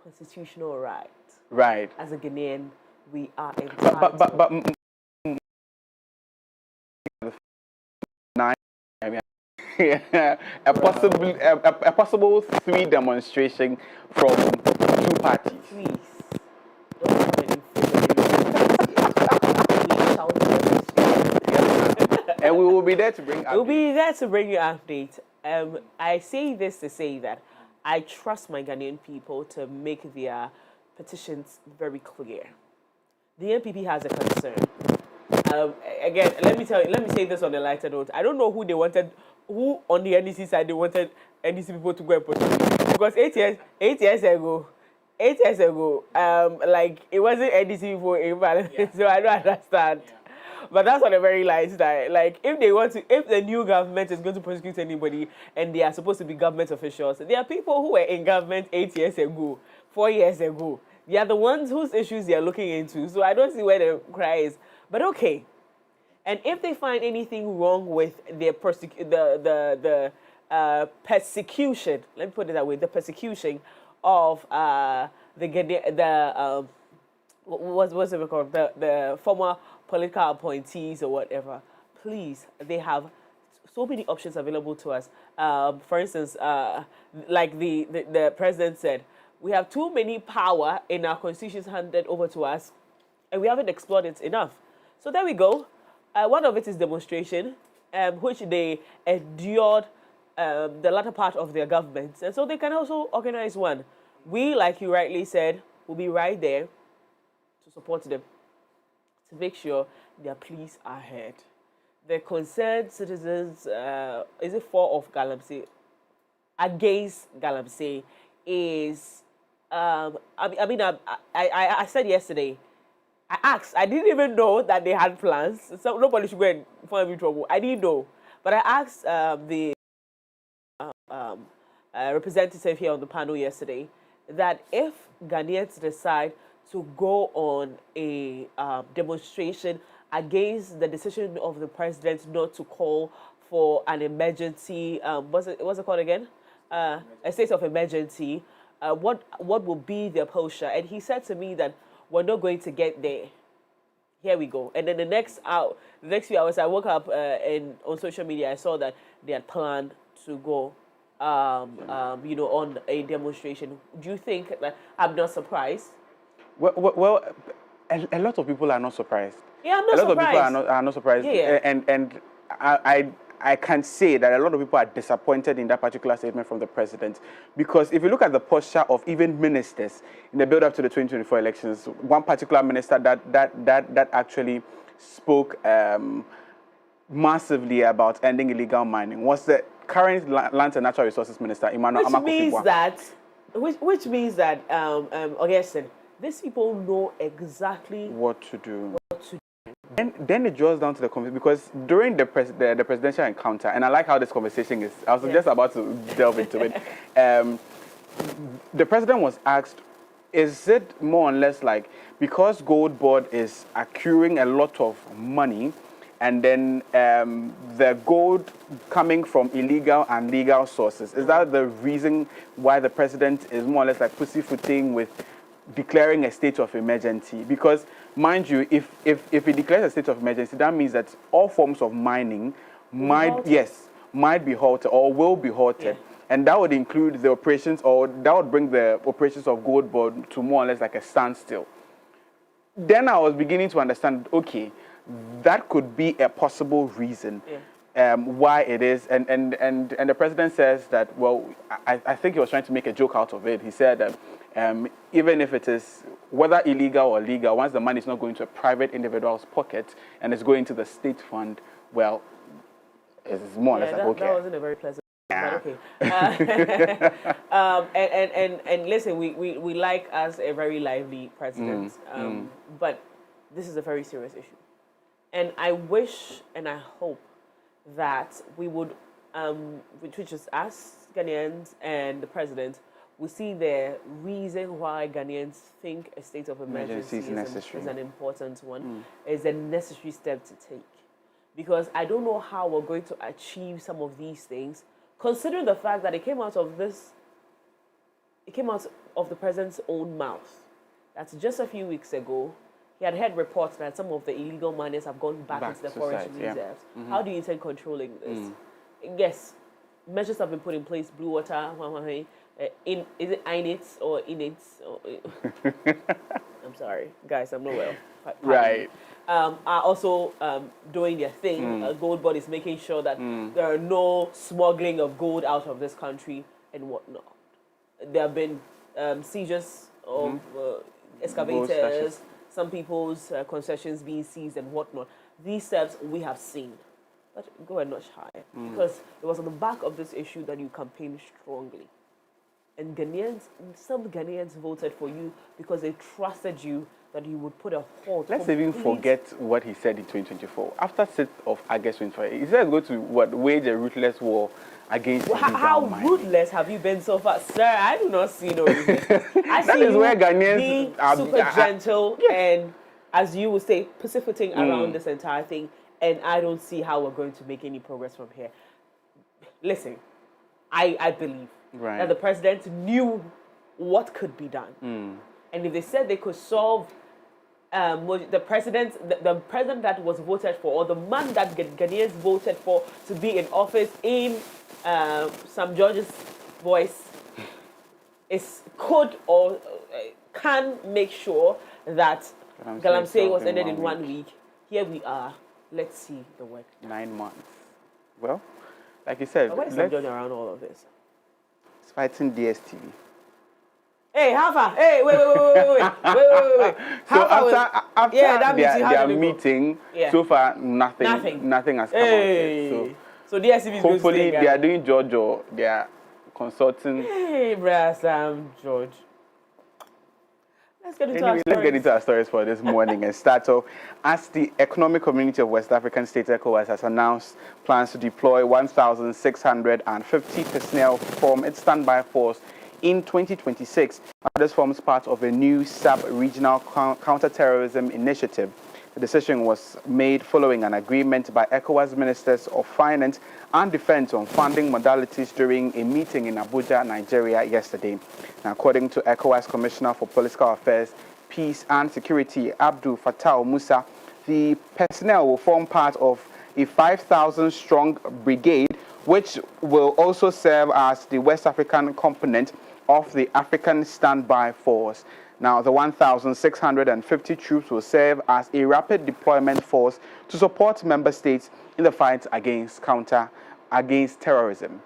constitutional right. Right. As a Ghanaian, we are entitled. A possible 3 demonstration from 2 parties. Please, don't come and demonstrate. And we will be there to bring updates. We'll be there to bring you updates. I say this to say that I trust my Ghanaian people to make their petitions very clear. The NPP has a concern. Again, let me say this on a lighter note. I don't know who on the NDC side they wanted NDC people to go and protest. Because 8 years ago, like it wasn't NDC people in Valley, so I don't understand. Yeah. But that's on a very light side. Like if the new government is going to prosecute anybody and they are supposed to be government officials, there are people who were in government 8 years ago, 4 years ago. They are the ones whose issues they are looking into. So I don't see where the cry is. But okay. And if they find anything wrong with the persecution, let me put it that way, the persecution of what's it called, the former political appointees or whatever, please, they have so many options available to us. For instance, like the president said, we have too many power in our constitutions handed over to us, and we haven't explored it enough. So there we go. One of it is demonstration, which they endured the latter part of their government. And so they can also organize one. We, like you rightly said, will be right there to support them, to make sure their pleas are heard. The concerned citizens, is it 4 of Galamsey, against Galamsey, is, I said yesterday, I asked, I didn't even know that they had plans, so nobody should go and find me trouble. I didn't know. But I asked the representative here on the panel yesterday that if Ghanaians decide to go on a demonstration against the decision of the president not to call for an emergency, what's it called again? A state of emergency, what will be their posture? And he said to me that we're not going to get there. Here we go. And then the next few hours, I woke up and on social media, I saw that they had planned to go, on a demonstration. Do you think that I'm not surprised? Well, a lot of people are not surprised. Yeah, I'm not surprised. A lot of people are not surprised. Yeah. And I can say that a lot of people are disappointed in that particular statement from the president, because if you look at the posture of even ministers in the build-up to the 2024 elections, one particular minister that actually spoke massively about ending illegal mining was the current Lands and Natural Resources Minister, Emmanuel Amakufibwa. Which means that, Augustine, these people know exactly what to do. Then it draws down to the conversation, because during the presidential encounter, and I like how this conversation is, I was just about to delve into it, the president was asked, is it more or less like, because Gold Board is accruing a lot of money, and then the gold coming from illegal and legal sources, is that the reason why the president is more or less like pussyfooting with declaring a state of emergency? Because mind you, if he declares a state of emergency, that means that all forms of mining might be halted or will be halted. Yeah. And that would include the operations, or that would bring the operations of Gold Board to more or less like a standstill. Then I was beginning to understand, okay, that could be a possible reason why it is. And the president says that, well, I think he was trying to make a joke out of it. He said that even if it is, whether illegal or legal, once the money is not going to a private individual's pocket and it's going to the state fund, well, it's more or less like, okay. That wasn't a very pleasant. But okay. And listen, we like us a very lively president, but this is a very serious issue. And I wish and I hope that we would, which is us, Ghanaians, and the president, we see the reason why Ghanaians think a state of emergency is an important one, is a necessary step to take. Because I don't know how we're going to achieve some of these things, considering the fact that it came out of this it came out of the president's own mouth. That's just a few weeks ago. He had heard reports that some of the illegal miners have gone back into the forest reserves. How do you intend controlling this? Yes, measures have been put in place. Blue water, is it INITs or INITs? I'm sorry, guys, I'm not well. Right. Are also doing their thing. Gold Board is making sure that there are no smuggling of gold out of this country and whatnot. There have been seizures of excavators, some people's concessions being seized and whatnot. These steps we have seen. But go a notch higher. Because it was on the back of this issue that you campaigned strongly. And some Ghanaians voted for you because they trusted you that you would put a halt. Let's even forget what he said in 2024. After 6th of August 2024, he said go to wage a ruthless war against how ruthless have you been so far? Sir, I do not see no ruthless. I that see is you where Ghanaians being super gentle and, as you would say, pacificating around this entire thing. And I don't see how we're going to make any progress from here. Listen, I believe that the president knew what could be done. And if they said they could solve the president that was voted for, or the man that Ghanaians voted for to be in office in Sam George's voice, could or can make sure that Galamsey was ended in 1 week. Here we are. Let's see the work. 9 months. Well, like you said, why is Sam George around all of this? It's fighting DSTV. Hey, how far? Hey, wait. So after their meeting, so far nothing has come out yet. So DSTV is hopefully they are doing George or they are consulting. Hey, bruh, Sam George. Let's get into our stories for this morning and start off as the Economic Community of West African States ECOWAS has announced plans to deploy 1,650 personnel from its standby force in 2026. This forms part of a new sub-regional counter-terrorism initiative. The decision was made following an agreement by ECOWAS Ministers of Finance and Defense on funding modalities during a meeting in Abuja, Nigeria yesterday. Now, according to ECOWAS Commissioner for Political Affairs, Peace and Security, Abdul Fattah Musa, the personnel will form part of a 5,000-strong brigade, which will also serve as the West African component of the African Standby Force. Now, the 1,650 troops will serve as a rapid deployment force to support member states in the fight against terrorism.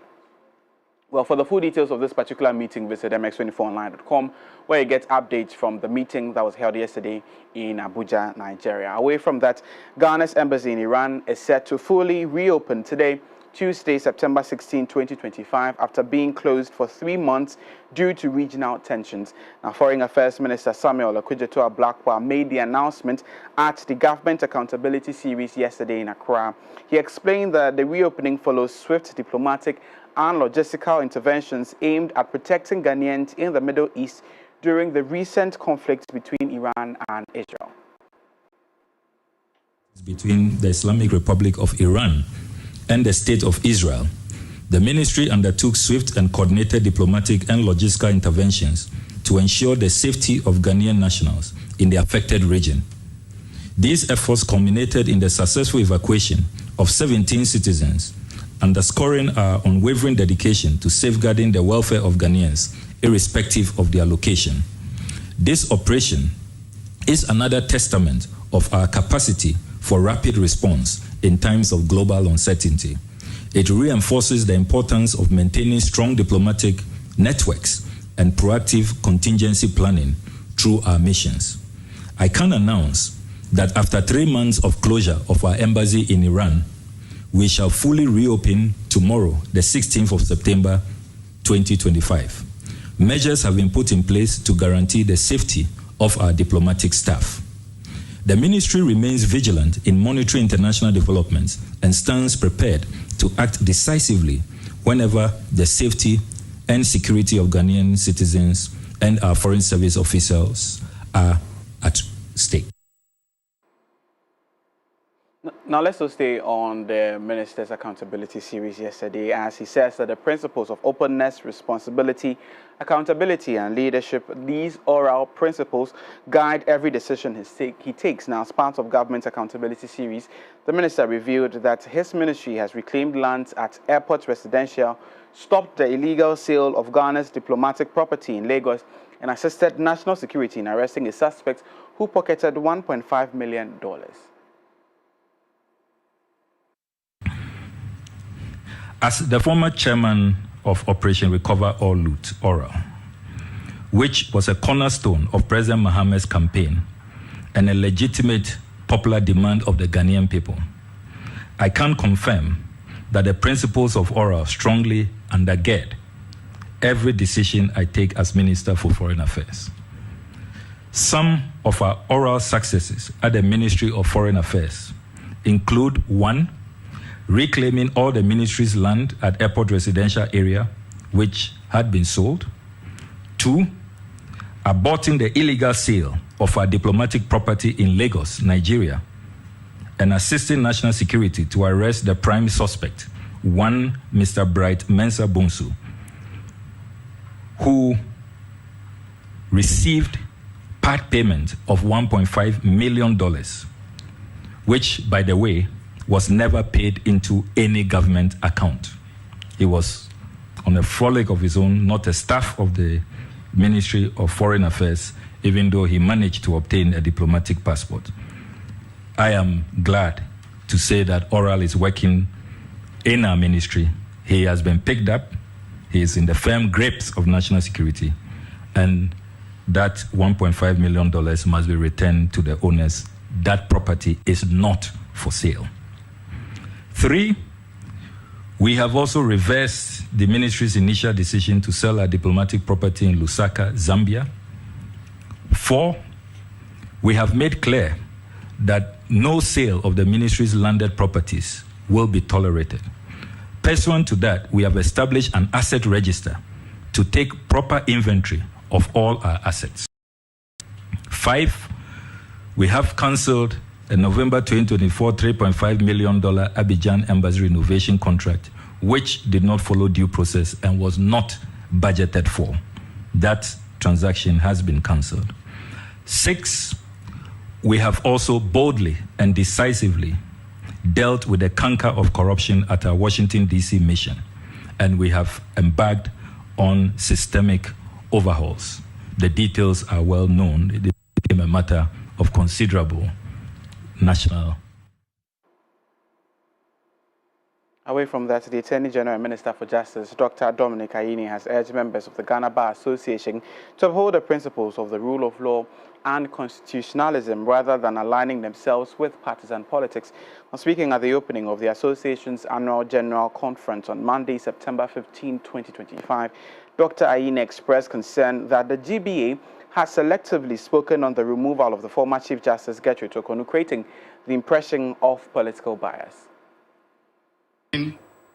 Well, for the full details of this particular meeting, visit mx24online.com, where you get updates from the meeting that was held yesterday in Abuja, Nigeria. Away from that, Ghana's embassy in Iran is set to fully reopen today, Tuesday, September 16, 2025, after being closed for 3 months due to regional tensions. Now, Foreign Affairs Minister Samuel Okudzeto-Ablakwa made the announcement at the Government Accountability Series yesterday in Accra. He explained that the reopening follows swift diplomatic and logistical interventions aimed at protecting Ghanaians in the Middle East during the recent conflict between Iran and Israel. Between the Islamic Republic of Iran and the State of Israel, the ministry undertook swift and coordinated diplomatic and logistical interventions to ensure the safety of Ghanaian nationals in the affected region. These efforts culminated in the successful evacuation of 17 citizens, underscoring our unwavering dedication to safeguarding the welfare of Ghanaians, irrespective of their location. This operation is another testament of our capacity for rapid response in times of global uncertainty. It reinforces the importance of maintaining strong diplomatic networks and proactive contingency planning through our missions. I can announce that after 3 months of closure of our embassy in Iran, we shall fully reopen tomorrow, the 16th of September, 2025. Measures have been put in place to guarantee the safety of our diplomatic staff. The ministry remains vigilant in monitoring international developments and stands prepared to act decisively whenever the safety and security of Ghanaian citizens and our foreign service officials are at stake. Now let's also stay on the Minister's Accountability Series yesterday, as he says that the principles of openness, responsibility, accountability and leadership, these oral principles guide every decision he takes. Now, as part of Government Accountability Series, the Minister revealed that his ministry has reclaimed lands at Airport Residential, stopped the illegal sale of Ghana's diplomatic property in Lagos, and assisted national security in arresting a suspect who pocketed $1.5 million. As the former chairman of Operation Recover or Loot, ORAL, which was a cornerstone of President Mohammed's campaign and a legitimate popular demand of the Ghanaian people, I can confirm that the principles of ORAL strongly undergird every decision I take as Minister for Foreign Affairs. Some of our ORAL successes at the Ministry of Foreign Affairs include: 1, reclaiming all the ministry's land at Airport Residential area, which had been sold. 2, aborting the illegal sale of our diplomatic property in Lagos, Nigeria, and assisting national security to arrest the prime suspect, one Mr. Bright Mensah Bonsu, who received part payment of $1.5 million, which, by the way, was never paid into any government account. He was on a frolic of his own, not a staff of the Ministry of Foreign Affairs, even though he managed to obtain a diplomatic passport. I am glad to say that ORAL is working in our ministry. He has been picked up. He is in the firm grips of national security, and that $1.5 million must be returned to the owners. That property is not for sale. 3, we have also reversed the ministry's initial decision to sell our diplomatic property in Lusaka, Zambia. 4, we have made clear that no sale of the ministry's landed properties will be tolerated. Pursuant to that, we have established an asset register to take proper inventory of all our assets. 5, we have cancelled a November 2024 $3.5 million Abidjan Embassy renovation contract, which did not follow due process and was not budgeted for. That transaction has been cancelled. 6, we have also boldly and decisively dealt with the canker of corruption at our Washington, D.C. mission, and we have embarked on systemic overhauls. The details are well known. It became a matter of considerable national. Away from that, the Attorney General and Minister for Justice, Dr. Dominic Ayine, has urged members of the Ghana Bar Association to uphold the principles of the rule of law and constitutionalism rather than aligning themselves with partisan politics. Now, speaking at the opening of the association's annual general conference on Monday, September 15, 2025, Dr. Ayine expressed concern that the GBA has selectively spoken on the removal of the former Chief Justice Gertrude Torkornoo, creating the impression of political bias.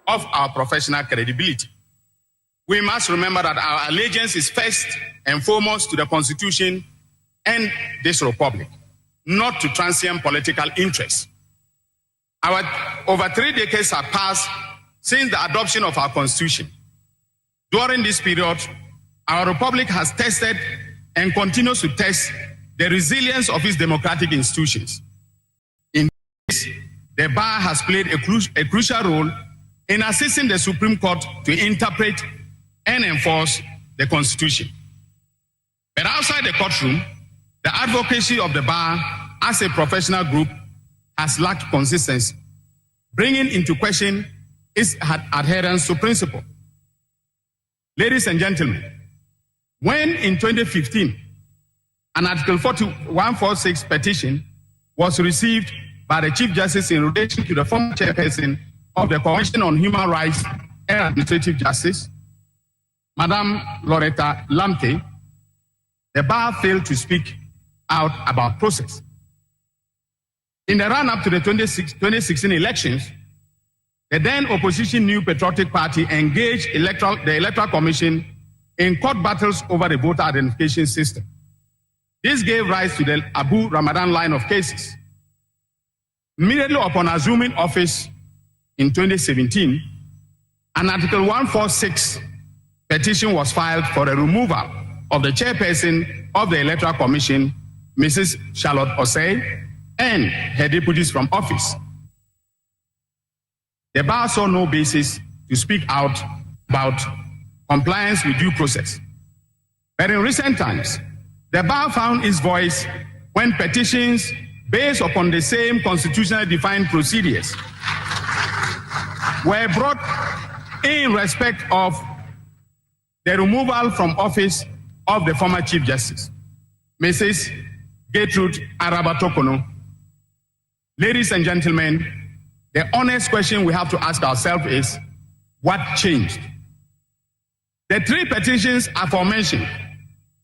Of our professional credibility. We must remember that our allegiance is first and foremost to the Constitution and this Republic, not to transient political interests. Over 3 decades have passed since the adoption of our Constitution. During this period, our Republic has tested and continues to test the resilience of its democratic institutions. In this, the Bar has played a crucial role in assisting the Supreme Court to interpret and enforce the Constitution. But outside the courtroom, the advocacy of the Bar as a professional group has lacked consistency, bringing into question its adherence to principle. Ladies and gentlemen, when in 2015, an Article 146 petition was received by the Chief Justice in relation to the former chairperson of the Commission on Human Rights and Administrative Justice, Madame Loretta Lamte, the Bar failed to speak out about process. In the run-up to the 2016 elections, the then opposition New Patriotic Party engaged the Electoral Commission in court battles over the voter identification system. This gave rise to the Abu Ramadan line of cases. Immediately upon assuming office in 2017, an Article 146 petition was filed for the removal of the chairperson of the Electoral Commission, Mrs. Charlotte Asare, and her deputies from office. The bar saw no basis to speak out about compliance with due process. But in recent times, the bar found its voice when petitions based upon the same constitutionally defined procedures were brought in respect of the removal from office of the former Chief Justice, Mrs. Gertrude Araba-Tokono. Ladies and gentlemen, the honest question we have to ask ourselves is, what changed? The three petitions aforementioned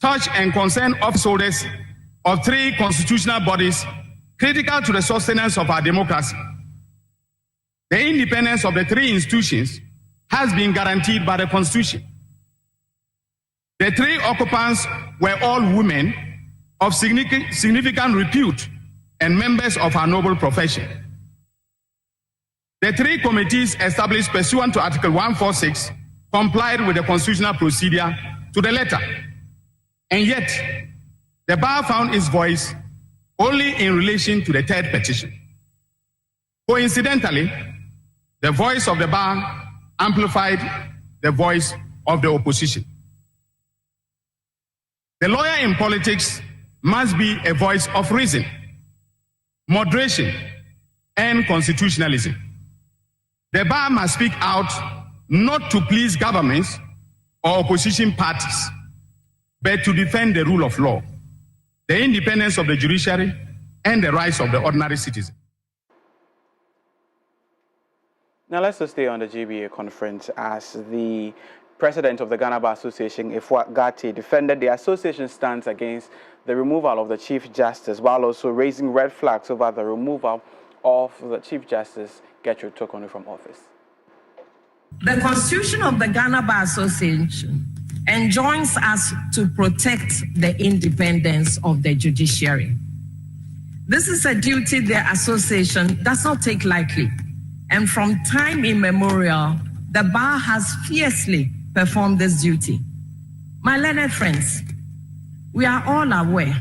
touch and concern office holders of three constitutional bodies critical to the sustenance of our democracy. The independence of the three institutions has been guaranteed by the Constitution. The three occupants were all women of significant repute and members of our noble profession. The three committees established pursuant to Article 146 complied with the constitutional procedure to the letter. And yet, the bar found its voice only in relation to the third petition. Coincidentally, the voice of the bar amplified the voice of the opposition. The lawyer in politics must be a voice of reason, moderation, and constitutionalism. The bar must speak out not to please governments or opposition parties, but to defend the rule of law, the independence of the judiciary, and the rights of the ordinary citizen. Now let's just stay on the GBA conference as the president of the Ghana Bar Association, Ifwa Gati, defended the association's stance against the removal of the Chief Justice, while also raising red flags over the removal of the Chief Justice, Gertrude Tokono, from office. The Constitution of the Ghana Bar Association enjoins us to protect the independence of the judiciary. This is a duty the association does not take lightly, and from time immemorial, the bar has fiercely performed this duty. My learned friends, we are all aware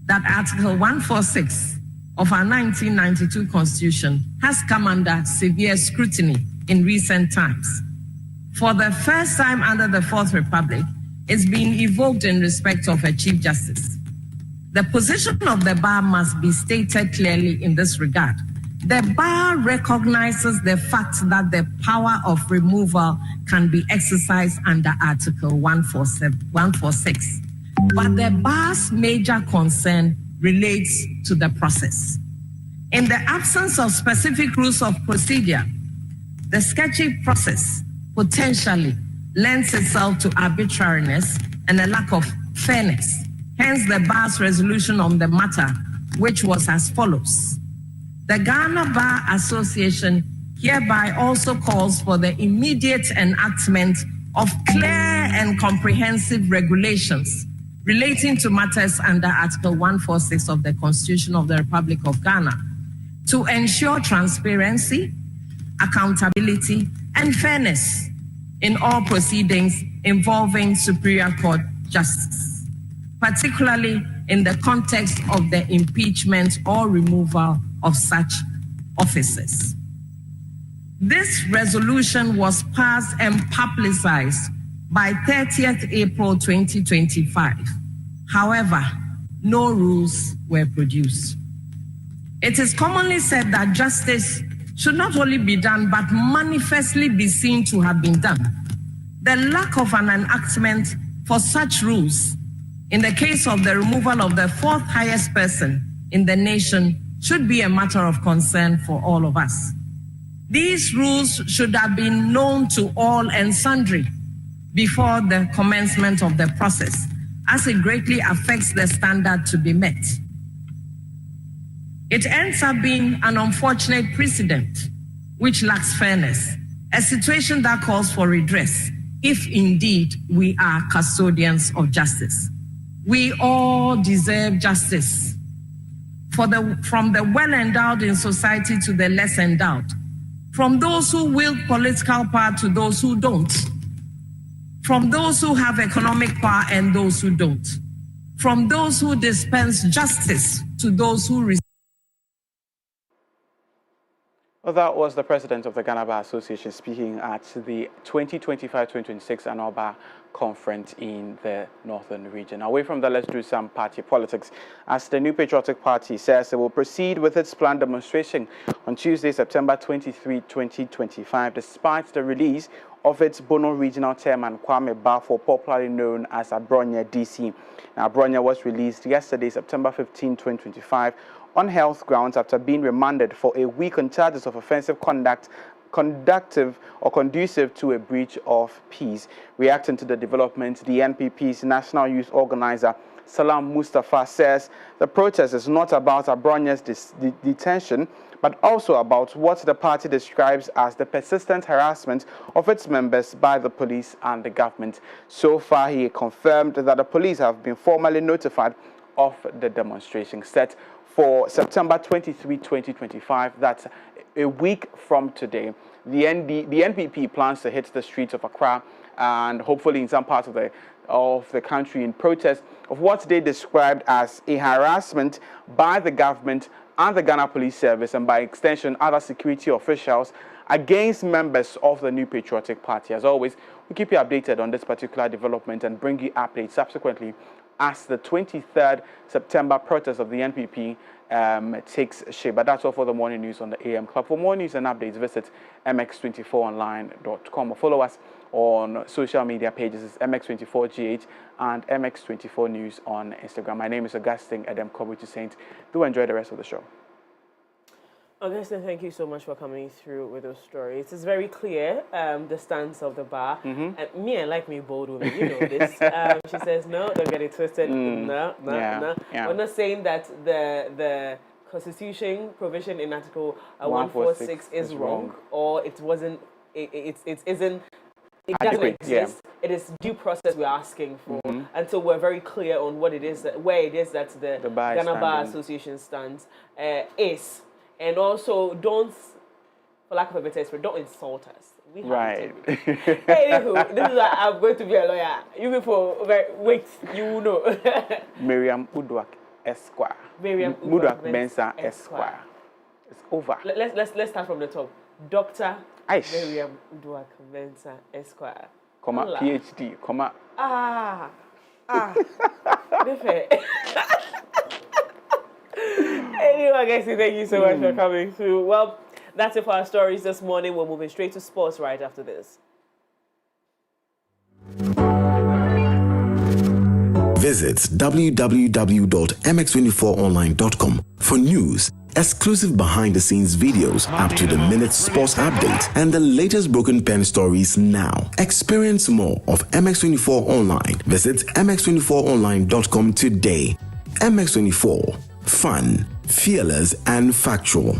that Article 146 of our 1992 Constitution has come under severe scrutiny in recent times. For the first time under the Fourth Republic, it's being evoked in respect of a Chief Justice. The position of the bar must be stated clearly in this regard. The bar recognizes the fact that the power of removal can be exercised under Article 146, but the bar's major concern relates to the process. In the absence of specific rules of procedure, the sketchy process potentially lends itself to arbitrariness and a lack of fairness. Hence the bar's resolution on the matter, which was as follows. The Ghana Bar Association hereby also calls for the immediate enactment of clear and comprehensive regulations relating to matters under Article 146 of the Constitution of the Republic of Ghana to ensure transparency, accountability, and fairness in all proceedings involving Superior Court justice, particularly in the context of the impeachment or removal of such officers. This resolution was passed and publicized by 30th April 2025. However, no rules were produced. It is commonly said that justice should not only be done, but manifestly be seen to have been done. The lack of an enactment for such rules in the case of the removal of the fourth highest person in the nation should be a matter of concern for all of us. These rules should have been known to all and sundry before the commencement of the process, as it greatly affects the standard to be met. It ends up being an unfortunate precedent which lacks fairness, a situation that calls for redress if indeed we are custodians of justice. We all deserve justice. from the well-endowed in society to the less endowed, from those who wield political power to those who don't, from those who have economic power and those who don't, from those who dispense justice to those who receive. Well, that was the president of the Ghana Bar Association speaking at the 2025-2026 Annual Bar Conference in the Northern Region. Away from that, let's do some party politics. As the New Patriotic Party says it will proceed with its planned demonstration on Tuesday, September 23, 2025, despite the release of its Bono Regional Chairman Kwame Bafo, popularly known as Abronya DC. Now, Abronya was released yesterday, September 15, 2025, on health grounds after being remanded for a week on charges of offensive conduct conducive to a breach of peace. Reacting to the development, the NPP's National Youth Organizer Salam Mustafa says the protest is not about Abronya's detention, but also about what the party describes as the persistent harassment of its members by the police and the government. So far, he confirmed that the police have been formally notified of the demonstration set for September 23, 2025. That's a week from today. The NPP plans to hit the streets of Accra and hopefully in some parts of the country in protest of what they described as a harassment by the government and the Ghana Police Service, and by extension other security officials, against members of the New Patriotic Party. As always, we keep you updated on this particular development and bring you updates subsequently as the 23rd September protest of the NPP takes shape. But that's all for the morning news on the AM Club. For more news and updates, visit mx24online.com or follow us on social media pages. It's mx24gh and mx24 news on Instagram. My name is Augustine Edem Kobuchi Saint. Do enjoy the rest of the show. Augustine, thank you so much for coming through with those stories. It's very clear, the stance of the bar. And me, I like me bold women, you know this. She says, no, don't get it twisted. No. Yeah. We're not saying that the Constitution provision in Article 146 is wrong, or it wasn't, it isn't, it doesn't exist. Yeah. It is due process we're asking for until we're very clear on what it is, where it is that the Ghana Bar Association stands is. And also, don't, for lack of a better expression, don't insult us. We have right. Anywho, this is why I'm going to be a lawyer. You people, wait, you will know. Miriam Uduak Esquire. Miriam Uduak Bensa Esquire. It's over. Let's start from the top. Dr. Aish. Miriam Uduak Bensa Esquire. Comma PhD. Comma. Anyway, guys, thank you so much for coming through. Well, that's it for our stories this morning. We're moving straight to sports right after this. Visit www.mx24online.com for news, exclusive behind-the-scenes videos, up-to-the-minute sports updates, and the latest broken pen stories now. Experience more of MX24 Online. Visit mx24online.com today. MX24. Fun, fearless, and factual.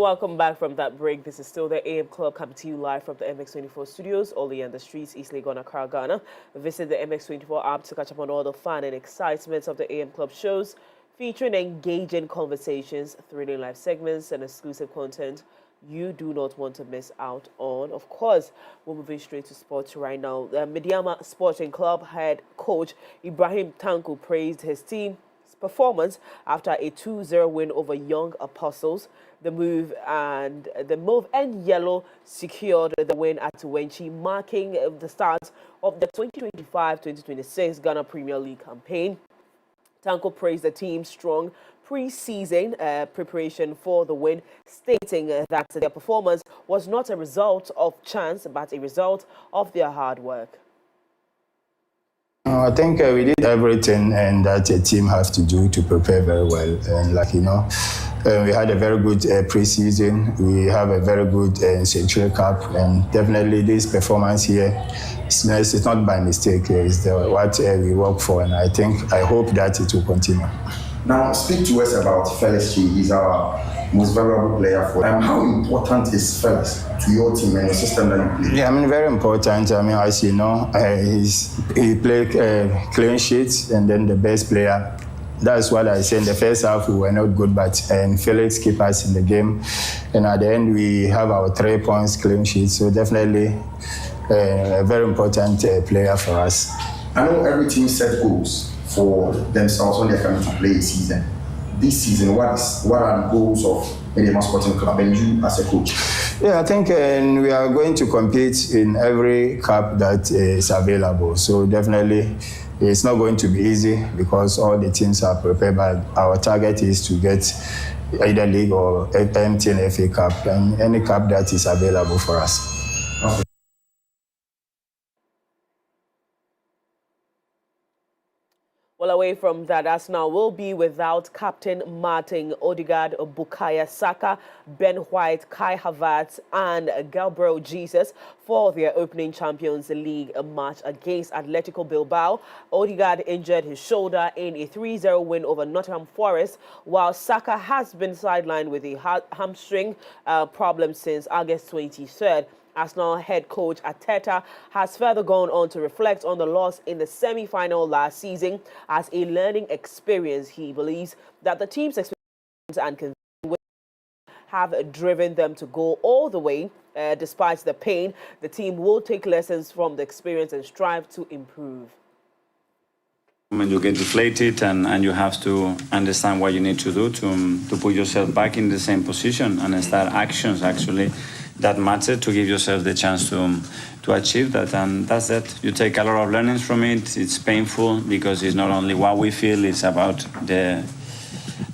welcome back from that break. This is still the AM Club coming to you live from the MX24 studios, only on the streets, East Legon, Accra, Ghana. Visit the MX24 app to catch up on all the fun and excitement of the AM Club shows, featuring engaging conversations, thrilling live segments, and exclusive content you do not want to miss out on. Of course, we're moving straight to sports right now. The Mediama Sporting Club head coach Ibrahim Tanko praised his team's performance after a 2-0 win over Young Apostles. The move and Yellow secured the win at Wenchi, marking the start of the 2025-2026 Ghana Premier League campaign. Tanko praised the team's strong pre-season preparation for the win, stating that their performance was not a result of chance, but a result of their hard work. I think we did everything and that a team has to do to prepare very well. And we had a very good pre-season. We have a very good Century Cup, and definitely this performance here, it's not by mistake. It's what we work for, and I hope that it will continue. Now, speak to us about Felix Chi. He's our most valuable player for him. How important is Felix to your team and the system that you play? Yeah, very important. As you know, he played clean sheets and then the best player. That's what I said. In the first half, we were not good, but Felix kept us in the game. And at the end, we have our 3 points clean sheet. So definitely a very important player for us. I know every team set goals for themselves when they're coming to play a season. This season, what are the goals of Mediama Sporting Club and you as a coach? Yeah, I think we are going to compete in every cup that is available. So definitely, it's not going to be easy because all the teams are prepared, but our target is to get either league or MTN FA Cup and any cup that is available for us. Okay. Well, away from that, Arsenal will be without Captain Martin Odegaard, Bukayo Saka, Ben White, Kai Havertz, and Gabriel Jesus for their opening Champions League match against Atletico Bilbao. Odegaard injured his shoulder in a 3-0 win over Nottingham Forest, while Saka has been sidelined with a hamstring problem since August 23rd. Arsenal head coach Arteta has further gone on to reflect on the loss in the semi-final last season as a learning experience. He believes that the team's experience and conviction have driven them to go all the way. Despite the pain, the team will take lessons from the experience and strive to improve. When you get deflated and you have to understand what you need to do to put yourself back in the same position and start actions actually that matter to give yourself the chance to achieve that, and that's it. You take a lot of learnings from it. It's painful because it's not only what we feel, it's about the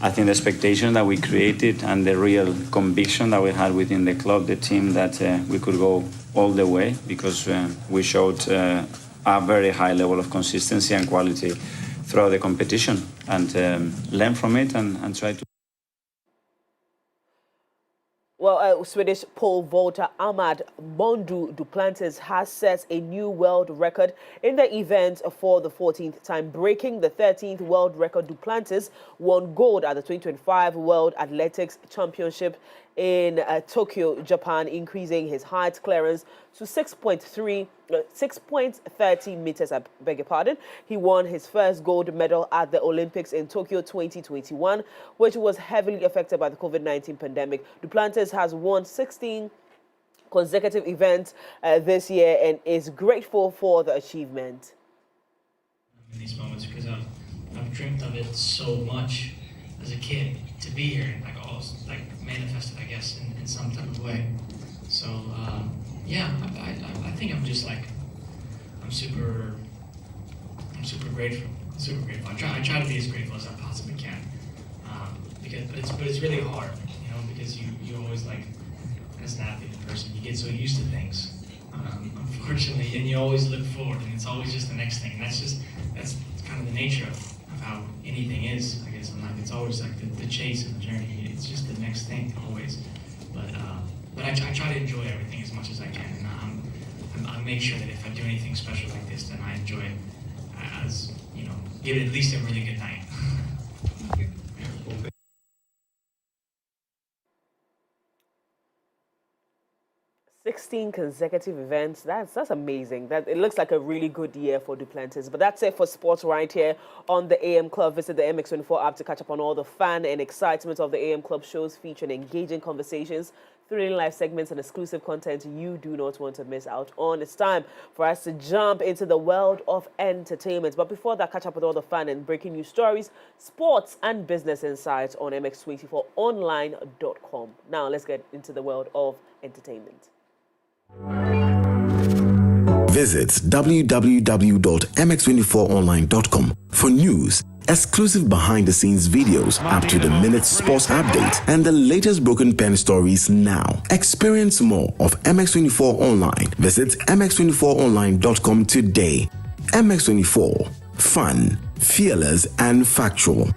expectation that we created and the real conviction that we had within the club, the team, that we could go all the way because we showed a very high level of consistency and quality throughout the competition, and learn from it and try to. Well, Swedish pole vaulter Ahmad Bondu Duplantis has set a new world record in the event for the 14th time, breaking the 13th world record. Duplantis won gold at the 2025 World Athletics Championship in Tokyo, Japan, increasing his height clearance to 6.30 meters, I beg your pardon. He won his first gold medal at the Olympics in Tokyo 2021, which was heavily affected by the COVID-19 pandemic. Duplantis has won 16 consecutive events this year and is grateful for the achievement. In these moments, because I've dreamt of it so much as a kid, to be here, manifested, I guess, in some type of way. So, yeah, I think I'm just I'm super grateful. Super grateful. I try to be as grateful as I possibly can. But it's really hard, because you always as an athlete person, you get so used to things, unfortunately, and you always look forward, and it's always just the next thing. And that's kind of the nature of how anything is, I guess. And it's always the chase and the journey. It's just the next thing always. But I try to enjoy everything as much as I can, and I make sure that if I do anything special like this, then I enjoy it as give it at least a really good night. 16 consecutive events. That's amazing. That it looks like a really good year for Duplantis. But that's it for sports right here on the AM Club. Visit the MX24 app to catch up on all the fun and excitement of the AM Club shows, featuring engaging conversations, thrilling live segments, and exclusive content you do not want to miss out on. It's time for us to jump into the world of entertainment. But before that, catch up with all the fun and breaking news stories, sports, and business insights on mx24online.com. Now let's get into the world of entertainment. Visit www.mx24online.com for news, exclusive behind-the-scenes videos, up-to-the-minute sports updates, and the latest broken pen stories now. Experience more of MX24 Online. Visit mx24online.com today. MX24. Fun, fearless, and factual.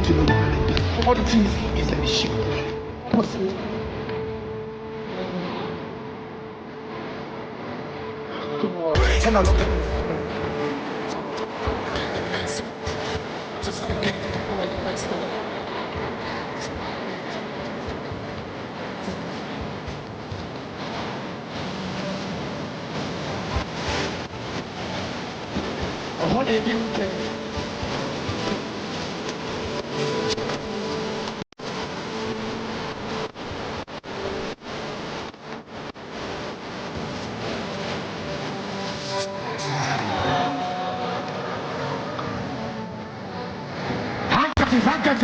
to know. All the things is an issue. And I look at what did you think?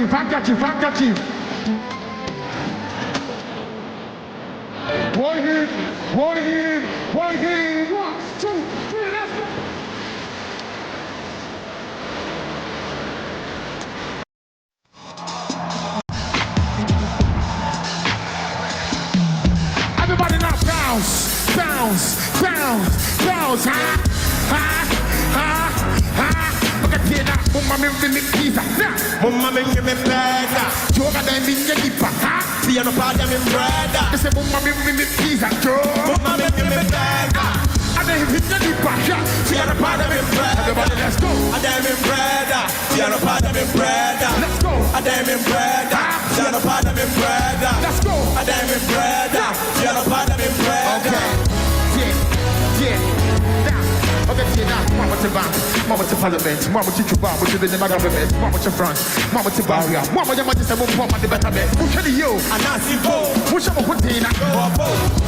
Handkerchief. One hit. 1, 2, 3, let's go. Everybody now bounce, Look at here now, mumma me pizza, mumma me pizza. Joga da mi ngipa, see no party me brother. They say mumma me pizza, mumma me pizza. And then hit the ngipa, see no party me brother. Everybody let's go. And then me brother, see no party me brother. Let's go. And then me brother, see no party me brother. Let's go. And then me brother, see no party me brother. Yeah. Okay, now, mama to bank, mama to parliament, mama to Cuba, which is the government, mama to France, mama to Barrier, mama to Manchester, mama to Betterment, who can you? And I see go, which of a container,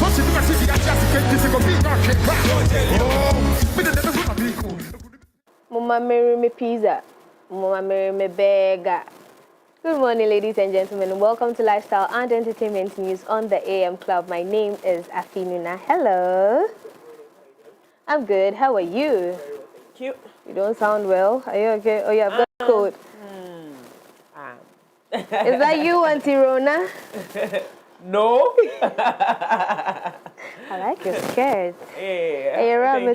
what's it going to be? I just can't disagree, Mama marry me pizza, mama marry me burger. Good morning, ladies and gentlemen. Welcome to Lifestyle and Entertainment News on the AM Club. My name is Afinuna. Hello. I'm good. How are you? Cute. You don't sound well. Are you okay? Oh, yeah, I've got a cold. Is that you, Auntie Rona? No. I like your skirt. Yeah.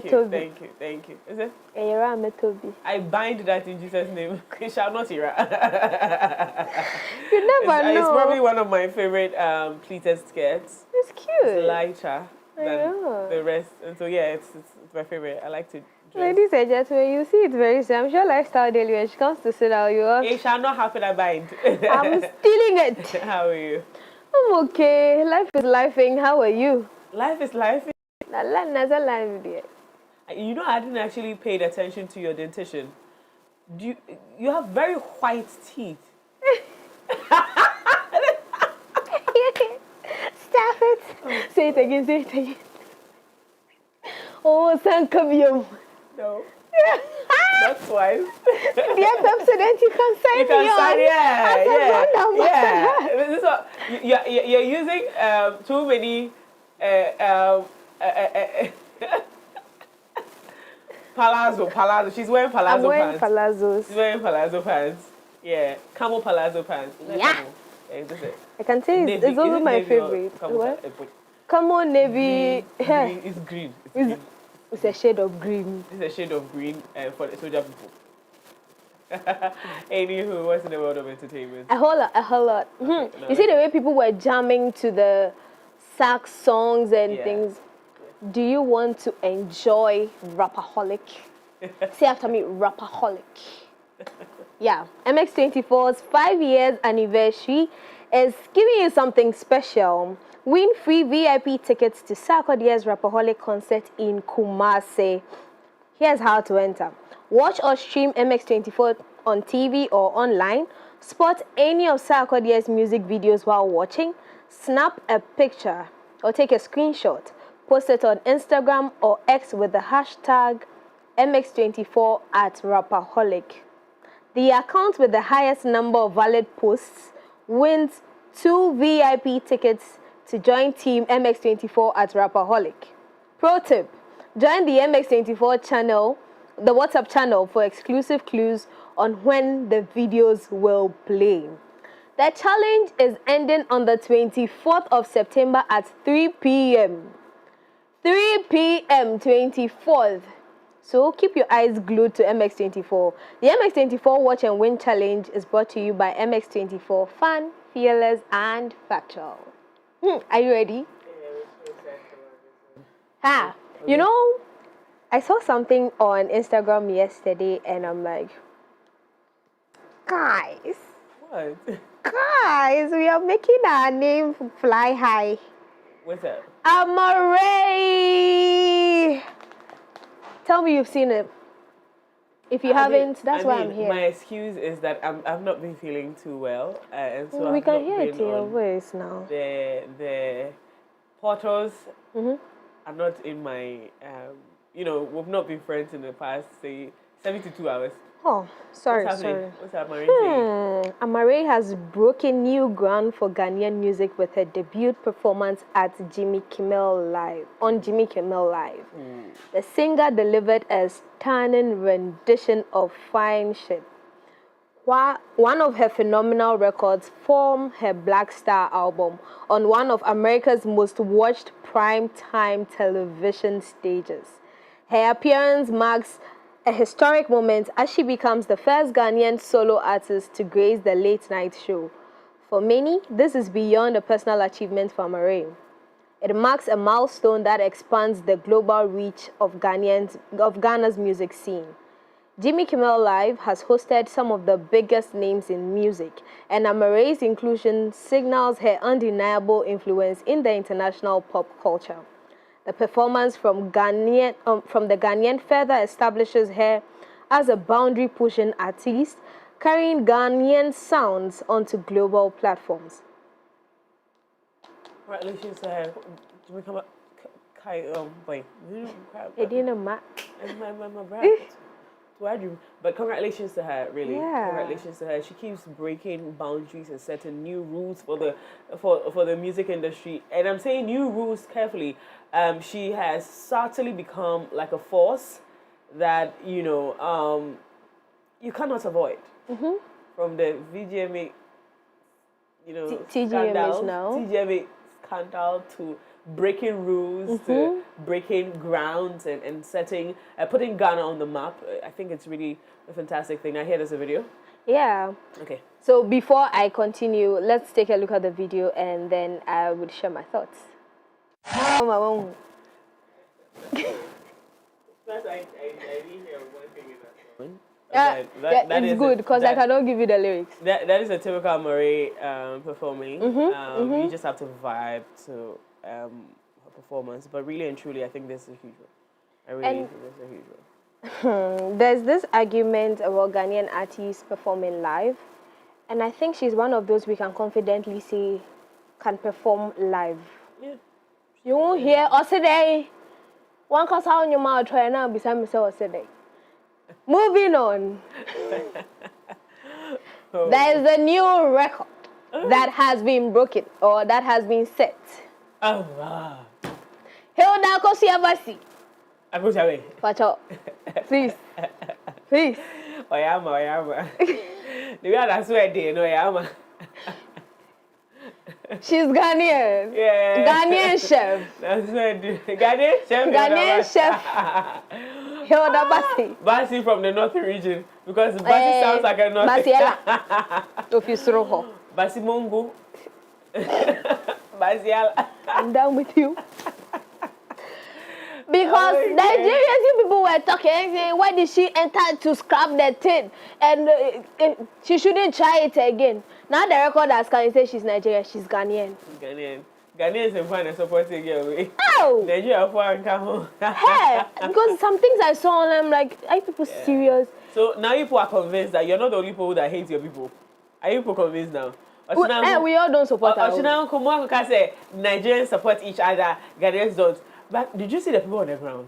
Thank you. Is it? I bind that in Jesus' name. It shall not hear. You never know. It's probably one of my favorite pleated skirts. It's cute. It's lighter than the rest. And so, yeah, it's my favorite. I like to dress. Ladies and gentlemen, you see it very soon. I'm sure Lifestyle Daily, when she comes to sit down, you are... It shall not happen, I bind. I'm stealing it. How are you? I'm okay. Life is lifing. How are you? Life is life. You know, I didn't actually pay attention to your dentition. You have very white teeth. Stop it. Say it again. Oh, Sankabium. No. That's twice. The episode you can sign me on. Yeah. You're using too many palazzo. She's wearing palazzo I'm wearing pants. palazzos. She's wearing palazzo pants. Yeah, camel palazzo pants. Yeah. I can tell you, it's also my favorite. Come on, navy. It's green. It's a shade of green. It's a shade of green for the soldier people. Anywho, what's in the world of entertainment? A whole lot. You see the way people were jamming to the sax songs and things. Do you want to enjoy Rapaholic? Say after me, Rapaholic. Yeah, MX24's 5 years anniversary is giving you something special. Win free VIP tickets to Sarkodie's Rapaholic concert in Kumasi. Here's how to enter. Watch or stream MX24 on TV or online. Spot any of Sarkodie's music videos while watching. Snap a picture or take a screenshot. Post it on Instagram or X with the hashtag MX24 at Rapaholic. The account with the highest number of valid posts wins 2 VIP tickets to join Team MX24 at Rapaholic. Pro tip, join the MX24 channel, the WhatsApp channel, for exclusive clues on when the videos will play. The challenge is ending on the 24th of September at 3 p.m. 3 p.m. 24th. So keep your eyes glued to MX24. The MX24 Watch and Win Challenge is brought to you by MX24, fun, fearless, and factual. Are you ready? You know, I saw something on Instagram yesterday and I'm like, guys. What? Guys, we are making our name fly high. What's up? Asare. Tell me you've seen it. If you haven't, that's why I'm here. My excuse is that I've not been feeling too well, and so we I've can not hear it been in your on voice now. The portals are not in my. We've not been friends in the past, say, 72 hours. Oh, sorry. What's happening? Amare has broken new ground for Ghanaian music with her debut performance at Jimmy Kimmel Live. The singer delivered a stunning rendition of Fine Ship. One of her phenomenal records form her Black Star album on one of America's most watched prime-time television stages. Her appearance marks a historic moment as she becomes the first Ghanaian solo artist to grace the late-night show. For many, this is beyond a personal achievement for Amare. It marks a milestone that expands the global reach of Ghana's music scene. Jimmy Kimmel Live has hosted some of the biggest names in music, and Amare's inclusion signals her undeniable influence in the international pop culture. The performance from the Ghanaian further establishes her as a boundary-pushing artiste, carrying Ghanaian sounds onto global platforms. Congratulations to her. Jimmy Kimmel, But congratulations to her, really. Yeah. Congratulations to her. She keeps breaking boundaries and setting new rules for the music industry. And I'm saying new rules carefully. She has certainly become like a force that you cannot avoid. From the VGMA, TGMA scandal to breaking rules, to breaking grounds and setting, putting Ghana on the map. I think it's really a fantastic thing. I hear there's a video. Yeah. Okay. So before I continue, let's take a look at the video and then I would share my thoughts. I didn't hear one thing in that song. It's good because I cannot give you the lyrics. That is a typical Marie performing. You just have to vibe to her performance. But really and truly, I think this is a huge one. I really think this is a huge one. There's this argument about Ghanaian artists performing live, and I think she's one of those we can confidently say can perform live. Yeah. You won't hear Asare. One cause how on your mouth try now beside me say Asare. Moving on. There is a new record that has been broken or that has been set. Oh wow. Hilda Kosiabasi. Akoshawe. Pacho. Please. Please. Oyama. The way I swear they know Oyama. She's Ghanaian. Yeah. Ghanaian chef. That's what Ghanaian chef. Ghanaian chef. Hilda Basi. Basi from the north region because Basi sounds like a north. Basiela. Ofisroho. Basi Mongo. Basiela. I'm down with you. Because Nigerian people were talking, saying, why did she enter to scrap the thing? And she shouldn't try it again. Now the record has come and say she's Nigerian, she's Ghanaian. Ghanaian is a fan supporting girl. Oh! Nigeria for and come home. Hey, because some things I saw and I'm like, are you people serious? So now people are convinced that you're not the only people that hate your people. Are you people convinced now? We all don't support our own. Say Nigerians support each other, Ghanaians don't. But did you see the people on the ground?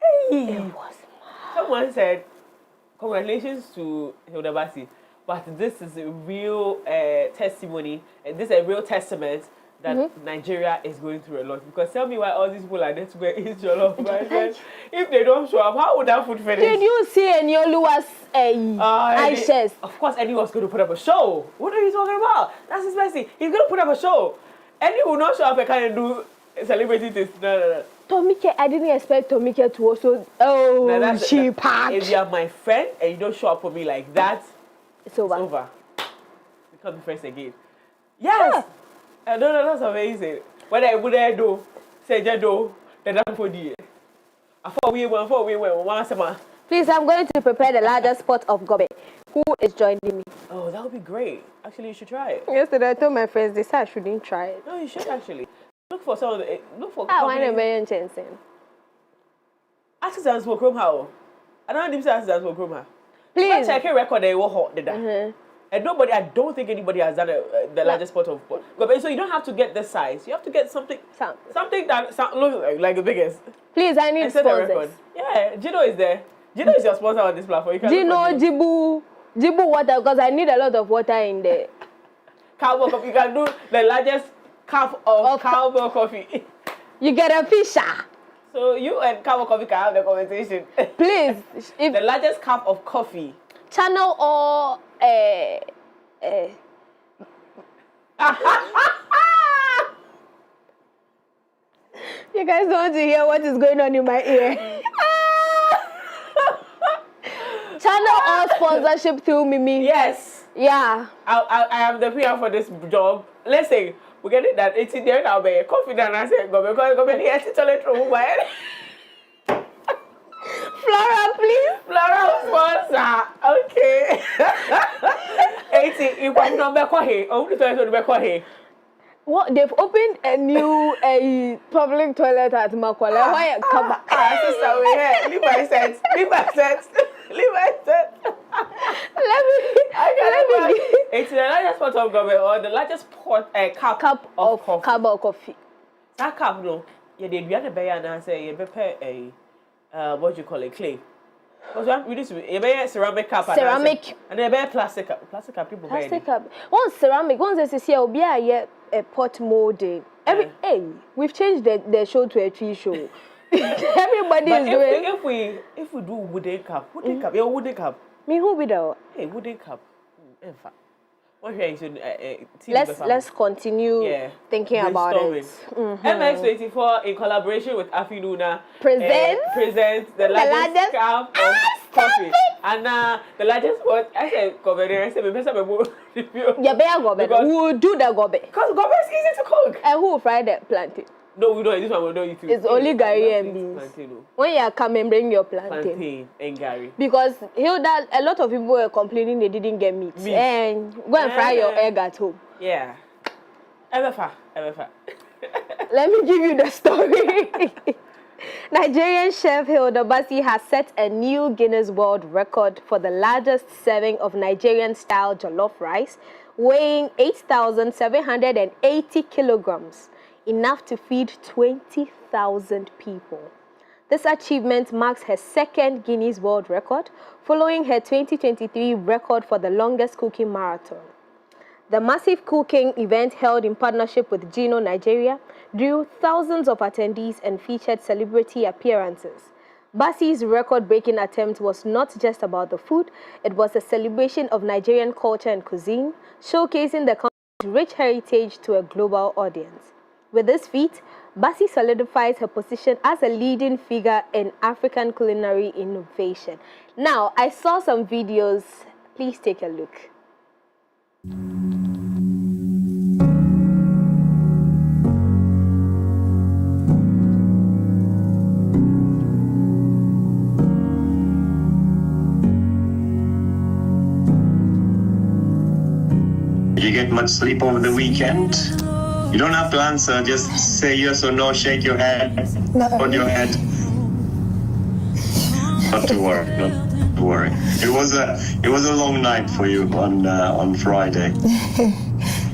Hey. It was mad. Someone said, congratulations to Hilda Basi, but this is a real testimony, and this is a real testament that Nigeria is going through a lot. Because tell me why all these people are there to go eat your love, right? If they don't show up, how would that food finish? Did you see Enyoluwa's eyeshares? Of course, Eddie was going to put up a show. What are you talking about? That's his message. He's going to put up a show. Eddie will not show up and kind of do Celebrity taste. No. Tomike, I didn't expect Tomike to also. Oh, she packed. If you are my friend and you don't show up for me like that, it's over. We can't be friends again. Yes. No, that's amazing. What I would do, say Jado, the damn for you. Please, I'm going to prepare the largest pot of gobe. Who is joining me? Oh, that would be great. Actually, you should try it. Yesterday, I told my friends they said I shouldn't try it. No, you should actually. Look for some of the. Look for. I want a million chances. Artisans will come how. I don't think artisans will come how. Please. Check a record. They will hot the that. And nobody. I don't think anybody has done the largest pot of gobe. So you don't have to get the size. You have to get something that looks like the biggest. Please, I need sponsors. Yeah, Gino is there. Gino is your sponsor on this platform. You can Gino, Jibu water, because I need a lot of water in there. Cowboy coffee. You can do the largest cup of cowboy coffee. You get a fisher. So you and cowboy coffee can have the conversation. Please. The largest cup of coffee. Channel or You guys don't want to hear what is going on in my ear. Channel or sponsorship through Mimi. Yes. Yeah. I am the PR for this job. Let's say we get it that it's in there now, be confident. I say go because go be here to tell it through my Flora, please. Flora sponsor. Okay. 80. If I'm not back here, I want to tell you to back here. What, they've opened a new public toilet at Makwala. Why come back? Sister, we here. Leave my sense. Leave my sense. Leave my sense. Let me. It's the largest pot of gobe or the largest cup of coffee. Cup of coffee. That cup, no. Yeah, they do have and I say you prepare a what do you call it, clay. Because we used to be ceramic cup ceramic and then a plastic cup. Plastic cup people buy. Plastic cup. One ceramic. One says here will be a pot molding. We've changed the show to a tree show. Everybody but is doing. If we do wooden cup, yeah, wooden cup. Me who be the? Hey, wooden cup. In fact, what let's continue thinking about it. MX24 in collaboration with Afinuna presents the largest cup of coffee. And the largest one, I said, gobe. I said, we'll do the gobe. Because gobe is easy to cook. And who will fry the plantain? No, we don't. This one we don't eat too. It's only Gary and beans. When you come and bring your plantain and Gary. Because Hilda, a lot of people were complaining they didn't get meat. And go and fry your egg at home. Yeah. Ever. Let me give you the story. Nigerian chef Hilda Basi has set a new Guinness World Record for the largest serving of Nigerian-style jollof rice, weighing 8,780 kilograms. Enough to feed 20,000 people. This achievement marks her second Guinness World Record, following her 2023 record for the longest cooking marathon. The massive cooking event, held in partnership with Gino Nigeria, drew thousands of attendees and featured celebrity appearances. Basi's record-breaking attempt was not just about the food, it was a celebration of Nigerian culture and cuisine, showcasing the country's rich heritage to a global audience. With this feat, Basi solidifies her position as a leading figure in African culinary innovation. Now, I saw some videos. Please take a look. Did you get much sleep over the weekend? You don't have to answer, just say yes or no, shake your head, nod your head. Not to worry. It was a long night for you on Friday.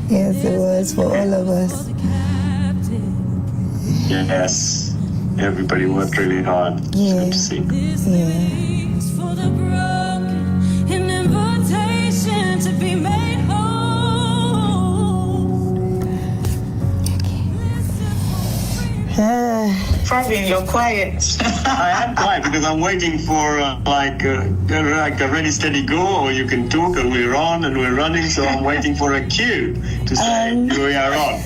Yes, it was for all of us. Yes, everybody worked really hard. Yeah. It's good to see. Yeah. Probably you're quiet. I am quiet because I'm waiting for like a ready, steady go, or you can talk, and we're on and we're running. So I'm waiting for a cue to say we are on.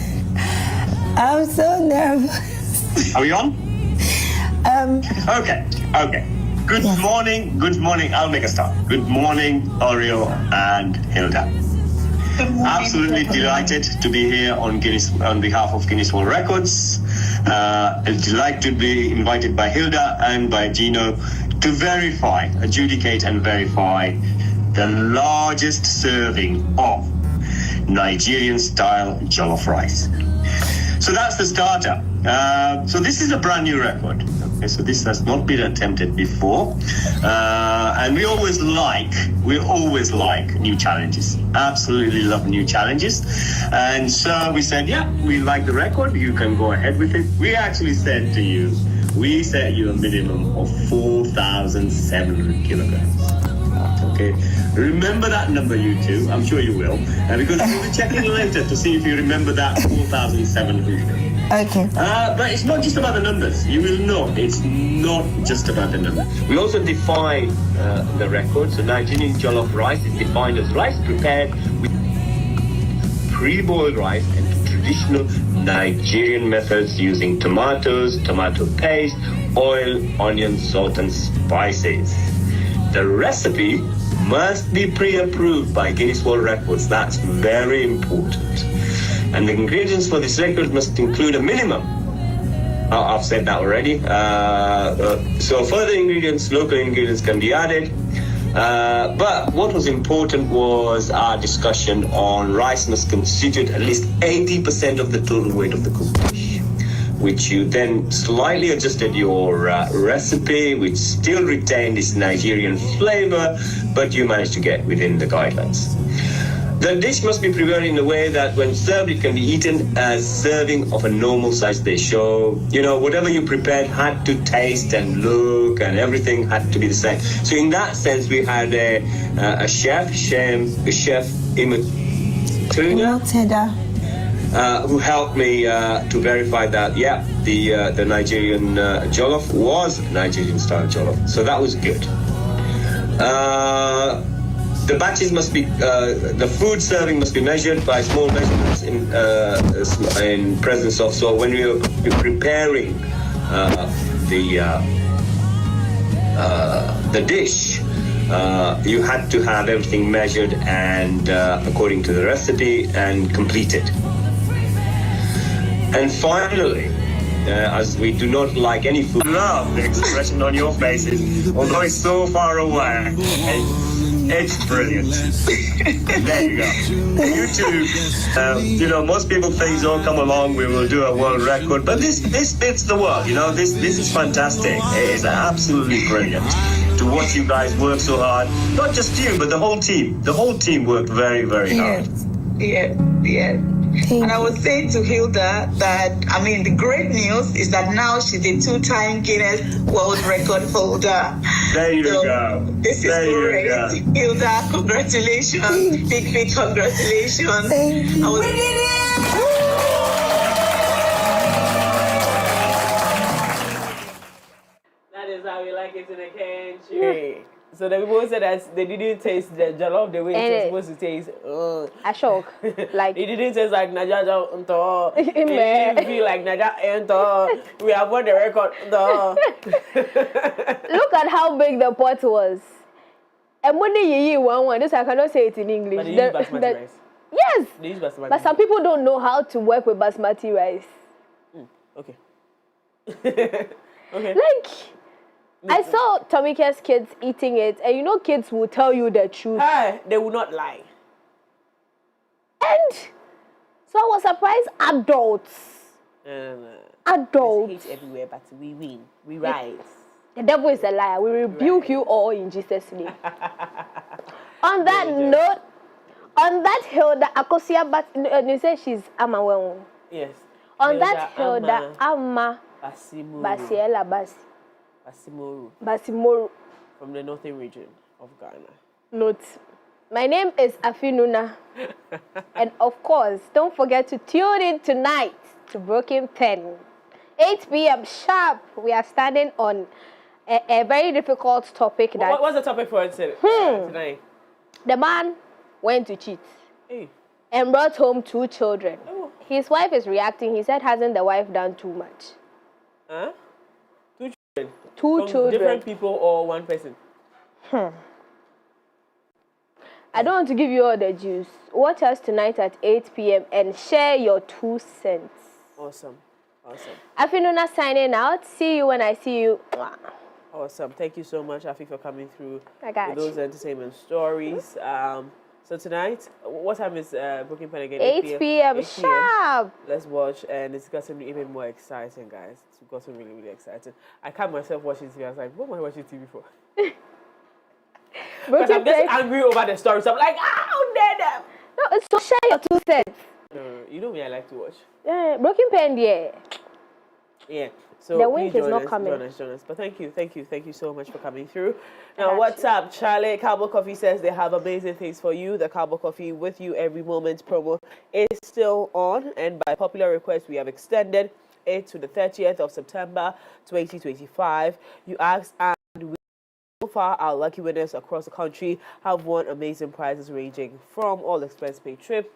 I'm so nervous. Are we on? Okay. Good morning. I'll make a start. Good morning, Oriel and Hilda. Absolutely delighted to be here on behalf of Guinness World Records. Delighted to be invited by Hilda and by Gino to adjudicate and verify the largest serving of Nigerian-style jollof rice. So that's the starter. So this is a brand new record. Okay, so this has not been attempted before. And we always like new challenges. Absolutely love new challenges. And so we said, yeah, we like the record. You can go ahead with it. We actually said to you, we set you a minimum of 4,700 kilograms. Okay, remember that number, you two. I'm sure you will, because we'll be checking later to see if you remember that 4,700. Okay. But it's not just about the numbers. You will know it's not just about the numbers. We also define the record. So Nigerian jollof rice is defined as rice prepared with pre-boiled rice and traditional Nigerian methods using tomatoes, tomato paste, oil, onion, salt, and spices. The recipe must be pre-approved by Guinness World Records. That's very important. And the ingredients for this record must include a minimum. I've said that already. So further ingredients, local ingredients can be added. But what was important was our discussion on rice must constitute at least 80% of the total weight of the cooked dish, which you then slightly adjusted your recipe, which still retained its Nigerian flavor, but you managed to get within the guidelines. The dish must be prepared in a way that when served, it can be eaten as serving of a normal sized dish. So, whatever you prepared had to taste and look, and everything had to be the same. So in that sense, we had a chef Imatuna, who helped me to verify that, the Nigerian jollof was Nigerian style jollof. So that was good. The batches must be, the food serving must be measured by small measurements in presence of. So when we were preparing the dish, you had to have everything measured and according to the recipe and completed. And finally, as we do not like any food, love the expression on your faces, although it's so far away. It's brilliant. There you go. You two, most people think, come along, we will do a world record, but this fits the world, this is fantastic. It is absolutely brilliant to watch you guys work so hard. Not just you, but the whole team. The whole team worked very, very hard. Yeah. And I was saying to Hilda that, the great news is that now she's a 2-time Guinness World Record holder. There you go. This is great. Hilda, congratulations. Big congratulations. Thank you. That is how we like it in the country. So the people said that they didn't taste the jollof the way it's supposed to taste. A shock. Like it didn't taste like Naja unto. It didn't feel like Naja unto. We have won the record. Look at how big the pot was. And when they one, this I cannot say it in English. But they use basmati rice. Yes. They use basmati. But some people don't know how to work with basmati rice. Okay. Like, I saw Tomika's kids eating it, and kids will tell you the truth. They will not lie. And so I was surprised. Adults. Adults. Hate everywhere, but we win. We rise. The devil is a liar. We rebuke you all in Jesus' name. On that note, on that Hilda Akosia, but you say she's Amawen. Yes. On that Hilda Ama Basiela Basimoru. From the northern region of Ghana. Note. My name is Afinuna. And of course, don't forget to tune in tonight to Broken Pen. 8 p.m. sharp. We are standing on a very difficult topic. What's the topic for tonight? The man went to cheat. Hey. and brought home 2 children. His wife is reacting. He said, hasn't the wife done too much? Huh? 2 children. 2 From children. Different people or one person? I don't want to give you all the juice. Watch us tonight at 8 p.m. and share your 2 cents. Awesome. Awesome. Afinuna signing out. See you when I see you. Awesome. Thank you so much, Afi, for coming through I got with those entertainment stories. So tonight, what time is Booking Pen again? 8 p.m. sharp. Let's watch, and it's gotten even more exciting, guys. It's gotten really, really exciting. I can't myself watching TV. I was like, what am I watching TV for? Because I'm just angry over the stories. I'm like, how dare them? No, so share your 2 cents. No, you know me, I like to watch. Yeah, Broken Pen, yeah. Yeah. So the wink is not coming. Join us. But thank you so much for coming through. Now, what's up, Charlie? Cowboy Coffee says they have amazing things for you. The Cowboy Coffee with you every moment promo is still on, and by popular request, we have extended it to the 30th of September, 2025. You asked, and we so far our lucky winners across the country have won amazing prizes ranging from all expense paid trip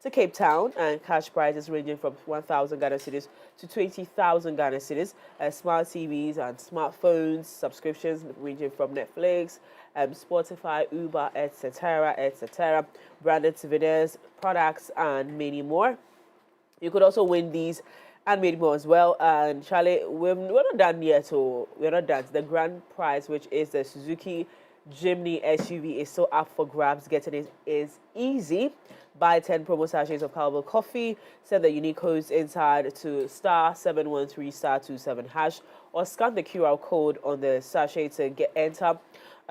to Cape Town, and cash prizes ranging from 1,000 Ghana cedis to 20,000 Ghana cedis, smart TVs and smartphones, subscriptions ranging from Netflix, Spotify, Uber, etc., branded souvenirs, products, and many more. You could also win these and many more as well. And Charlie, we're not done yet, so we're not done. The grand prize, which is the Suzuki Jimny SUV, is so up for grabs. Getting it is easy. Buy 10 promo sachets of Cowbell Coffee, send the unique codes inside to *713*27#, or scan the QR code on the sachet to enter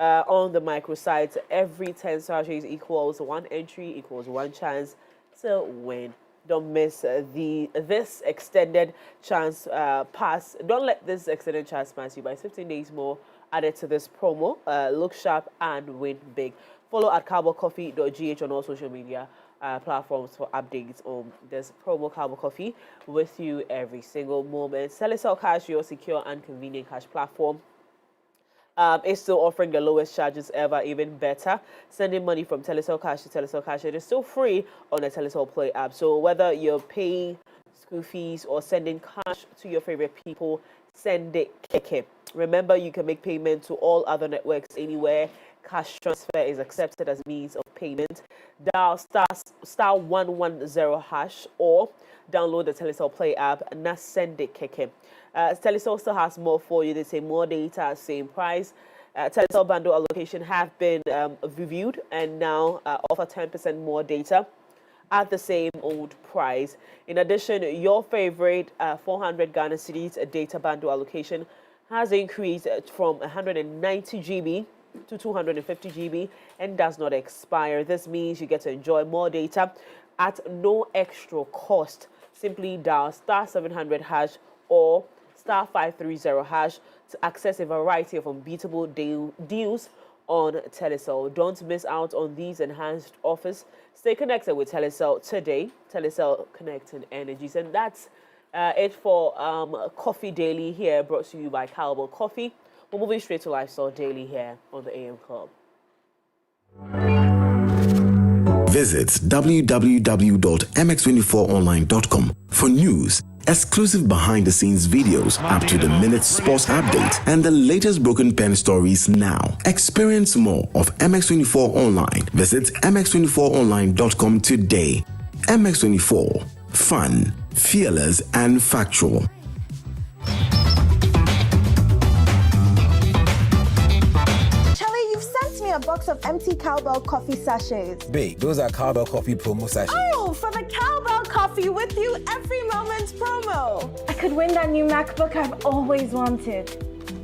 on the microsite. Every 10 sachets equals 1 entry, equals 1 chance to win. Don't miss this extended chance pass. Don't let this extended chance pass you by 15 days more added to this promo. Look sharp and win big. Follow at cowbellcoffee.gh on all social media platforms for updates on this promo. Cowbell Coffee with you every single moment. Celestial Cash, your secure and convenient cash platform, is still offering the lowest charges ever, even better. Sending money from Telecel Cash to Telecel Cash, it is still free on the Telecel Play app. So whether you're paying school fees or sending cash to your favorite people, send it keke. Remember, you can make payment to all other networks anywhere. Cash transfer is accepted as means of payment. Dial *110# or download the Telecel Play app and send it keke. Telecel still has more for you. They say more data, same price. Telecel bundle allocation have been reviewed and now offer 10% more data at the same old price. In addition, your favorite 400 Ghana cedis data bundle allocation has increased from 190 GB to 250 GB and does not expire. This means you get to enjoy more data at no extra cost. Simply dial *700# or *530# to access a variety of unbeatable deals on Telecel. Don't miss out on these enhanced offers. Stay connected with Telecel today. Telecel, connecting energies. And that's it for Coffee Daily here, brought to you by Cowbell Coffee. We're moving straight to Lifestyle Daily here on the AM Club. Visit www.mx24online.com for news, exclusive behind-the-scenes videos, up-to-the-minute sports update, and the latest Broken Pen stories now. Experience more of MX24 Online. Visit mx24online.com today. MX24. Fun, fearless, and factual. A box of empty Cowbell Coffee sachets. Babe, those are Cowbell Coffee promo sachets. Oh, for the Cowbell Coffee with you every moment promo. I could win that new MacBook I've always wanted.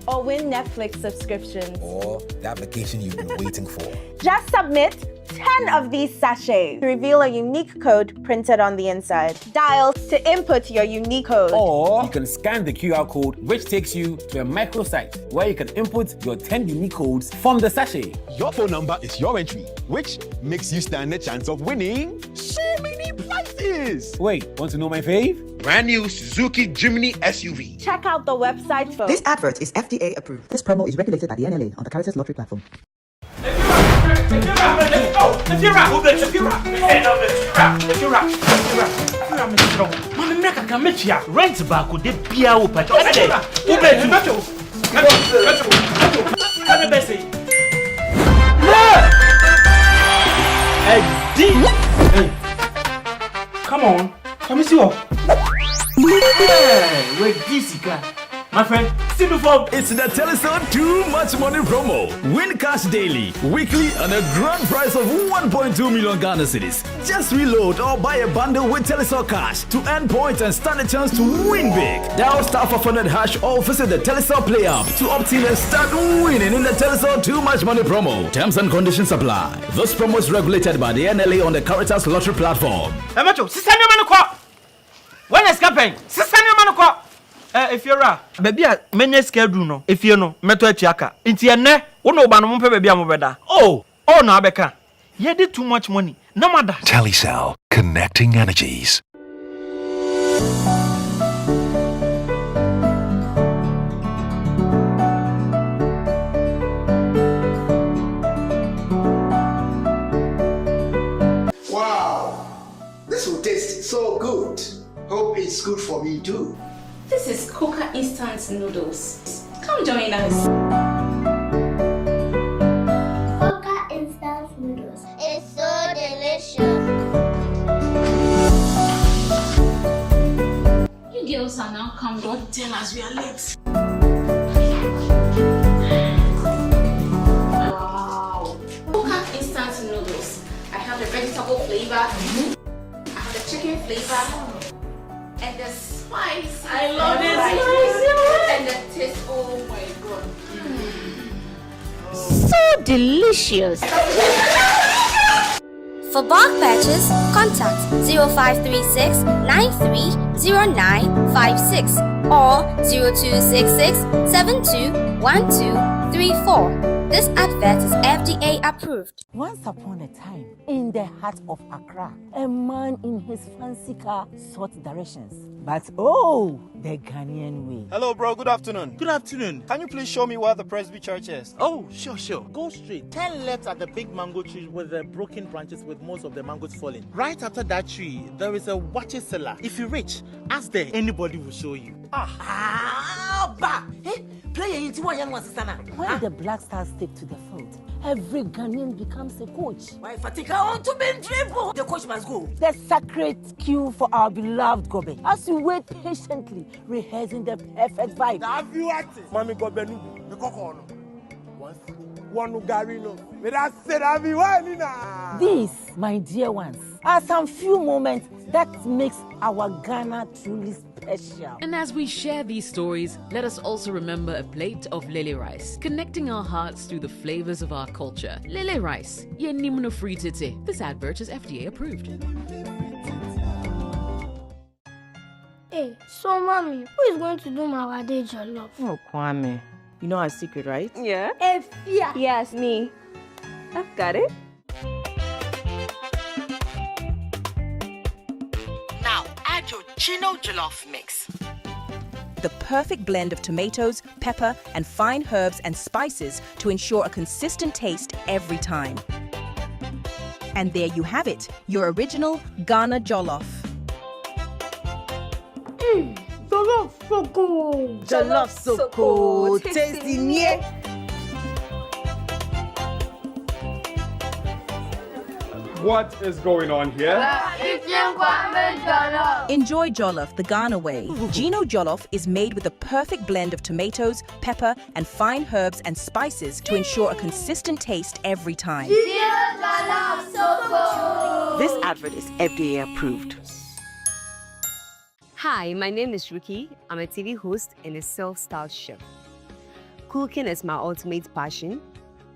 Or win Netflix subscriptions. Or that vacation you've been waiting for. Just submit 10 of these sachets to reveal a unique code printed on the inside. Dial to input your unique code. Or you can scan the QR code, which takes you to a microsite where you can input your 10 unique codes from the sachet. Your phone number is your entry, which makes you stand a chance of winning so many prizes. Wait, want to know my fave? Brand new Suzuki Jimny SUV. Check out the website for... This advert is FDA approved. This promo is regulated by the NLA on the Caritas Lottery platform. If you are Rent back with the Pia Upa. Come on, come see you. Hey, wait, this guy. My friend, see before. It's the Telecel Too Much Money promo. Win cash daily, weekly, and a grand prize of 1.2 million Ghana cedis. Just reload or buy a bundle with Telecel Cash to earn points and stand a chance to win big. Dial *500# or visit the Telecel Play app to opt in and start winning in the Telecel Too Much Money promo. Terms and conditions apply. This promo is regulated by the NLA on the Caritas Lottery platform. When is campaign? If you're a baby, many scared do no. If you know, meto chiaka. Inti ene, uno ba no mpe baby amobeda. Oh, no abeka. Ye did too much money. No matter. Telecel, connecting energies. Wow, this will taste so good. Hope it's good for me too. This is Coca instant noodles. Come join us. Coca instant noodles. It's so delicious. You girls are now come. Don't tell us we are late. Wow. Coca instant noodles. I have the vegetable flavor. I have the chicken flavor. And the spice. I love it. And the taste. Oh my god. So delicious. For bulk purchase, contact 0536 930956 or 0266 721234. This advert is FDA approved. Once upon a time, in the heart of Accra, a man in his fancy car sought directions. But oh, the Ghanaian way. Hello, bro. Good afternoon. Good afternoon. Can you please show me where the Presby Church is? Oh, sure. Go straight. 10 left at the big mango tree with the broken branches with most of the mangoes falling. Right after that tree, there is a water cellar. If you reach, ask there. Anybody will show you. When the Black Stars take to the field, every Ghanaian becomes a coach. Why Fatika want to be dribble? The coach must go. The sacred cue for our beloved Gobe. As we wait patiently, rehearsing the perfect vibe. Have you acted? Mami Gobe Nubi, the Kokono. One Garino. These, my dear ones, are some few moments that makes our Ghana truly special. And as we share these stories, let us also remember a plate of lele rice, connecting our hearts through the flavors of our culture. Lele rice, ye nimno free tete. This advert is FDA approved. Hey, so mommy, who is going to do my wade jollof? Oh, Kwame. You know our secret, right? Yeah. Efia. Yes, me. I've got it. Now add your Chino jollof mix. The perfect blend of tomatoes, pepper, and fine herbs and spices to ensure a consistent taste every time. And there you have it, your original Ghana jollof. Jollof so good. Jollof so good. Tasty yeah. What is going on here? Enjoy jollof the Ghana way. Gino jollof is made with the perfect blend of tomatoes, pepper, and fine herbs and spices to ensure a consistent taste every time. This advert is FDA approved. Hi, my name is Ruki. I'm a TV host and a self-styled chef. Cooking is my ultimate passion,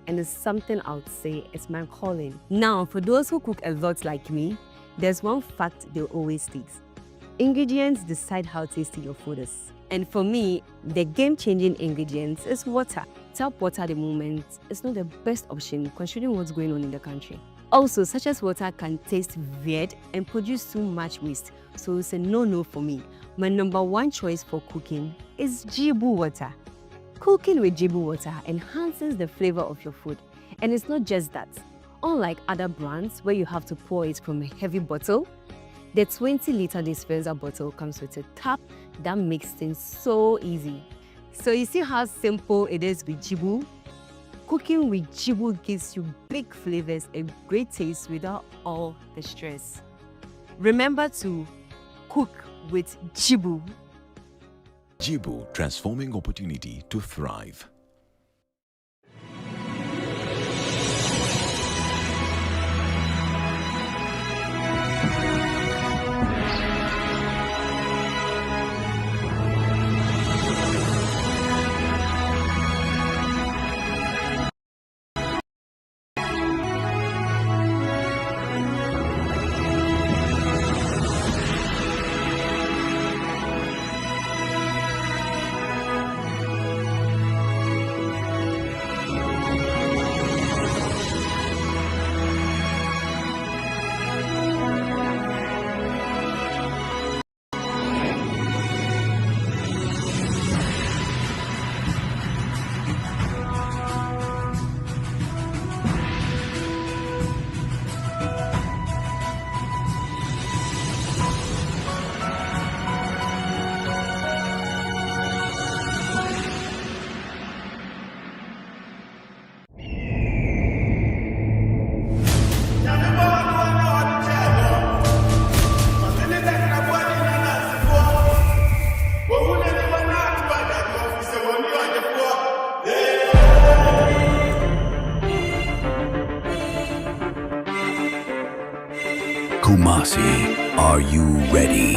and it's something I would say is my calling. Now, for those who cook a lot like me, there's one fact they'll always state. Ingredients decide how tasty your food is. And for me, the game-changing ingredients is water. Tap water at the moment is not the best option considering what's going on in the country. Also, such as water can taste weird and produce too much waste, so it's a no-no for me. My number one choice for cooking is Jibu water. Cooking with Jibu water enhances the flavor of your food. And it's not just that. unlike other brands where you have to pour it from a heavy bottle, the 20-liter dispenser bottle comes with a tap that makes things so easy. So you see how simple it is with Jibu? Cooking with Jibu gives you big flavors and great taste without all the stress. Remember to cook with Jibu. Jibu, transforming opportunity to thrive. Kumasi, are you ready?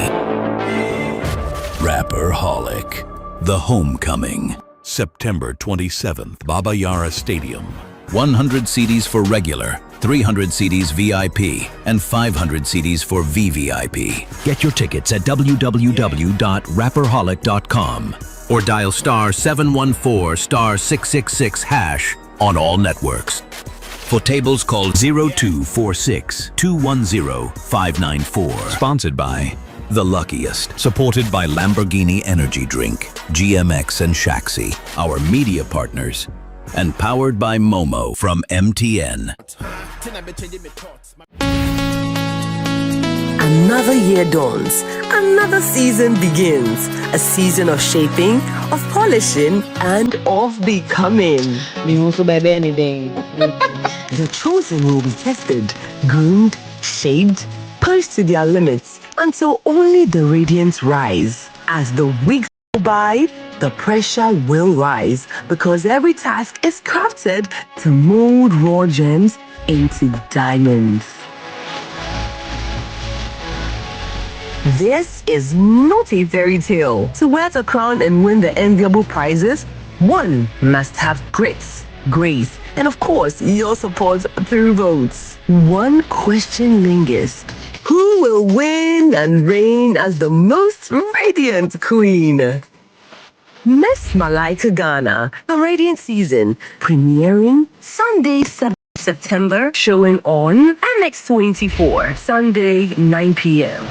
Rapperholic, The Homecoming, September 27th, Baba Yara Stadium. 100 CDs for regular, 300 CDs VIP, and 500 CDs for VVIP. Get your tickets at www.rapperholic.com or dial *714*666# on all networks. For tables, call 0246-210-594. Sponsored by The Luckiest. Supported by Lamborghini Energy Drink, GMX and Shaxi, our media partners. And powered by Momo from MTN. Another year dawns, another season begins. A season of shaping, of polishing, and of becoming. The chosen will be tested, groomed, shaped, pushed to their limits until only the radiance rise. As the weeks go by, the pressure will rise because every task is crafted to mold raw gems into diamonds. This is not a fairy tale. To wear the crown and win the enviable prizes, one must have grit, grace, and of course, your support through votes. One question lingers. Who will win and reign as the most radiant queen? Miss Malaika Ghana, the Radiant Season, premiering Sunday, 7th September, showing on MX24, Sunday, 9 p.m.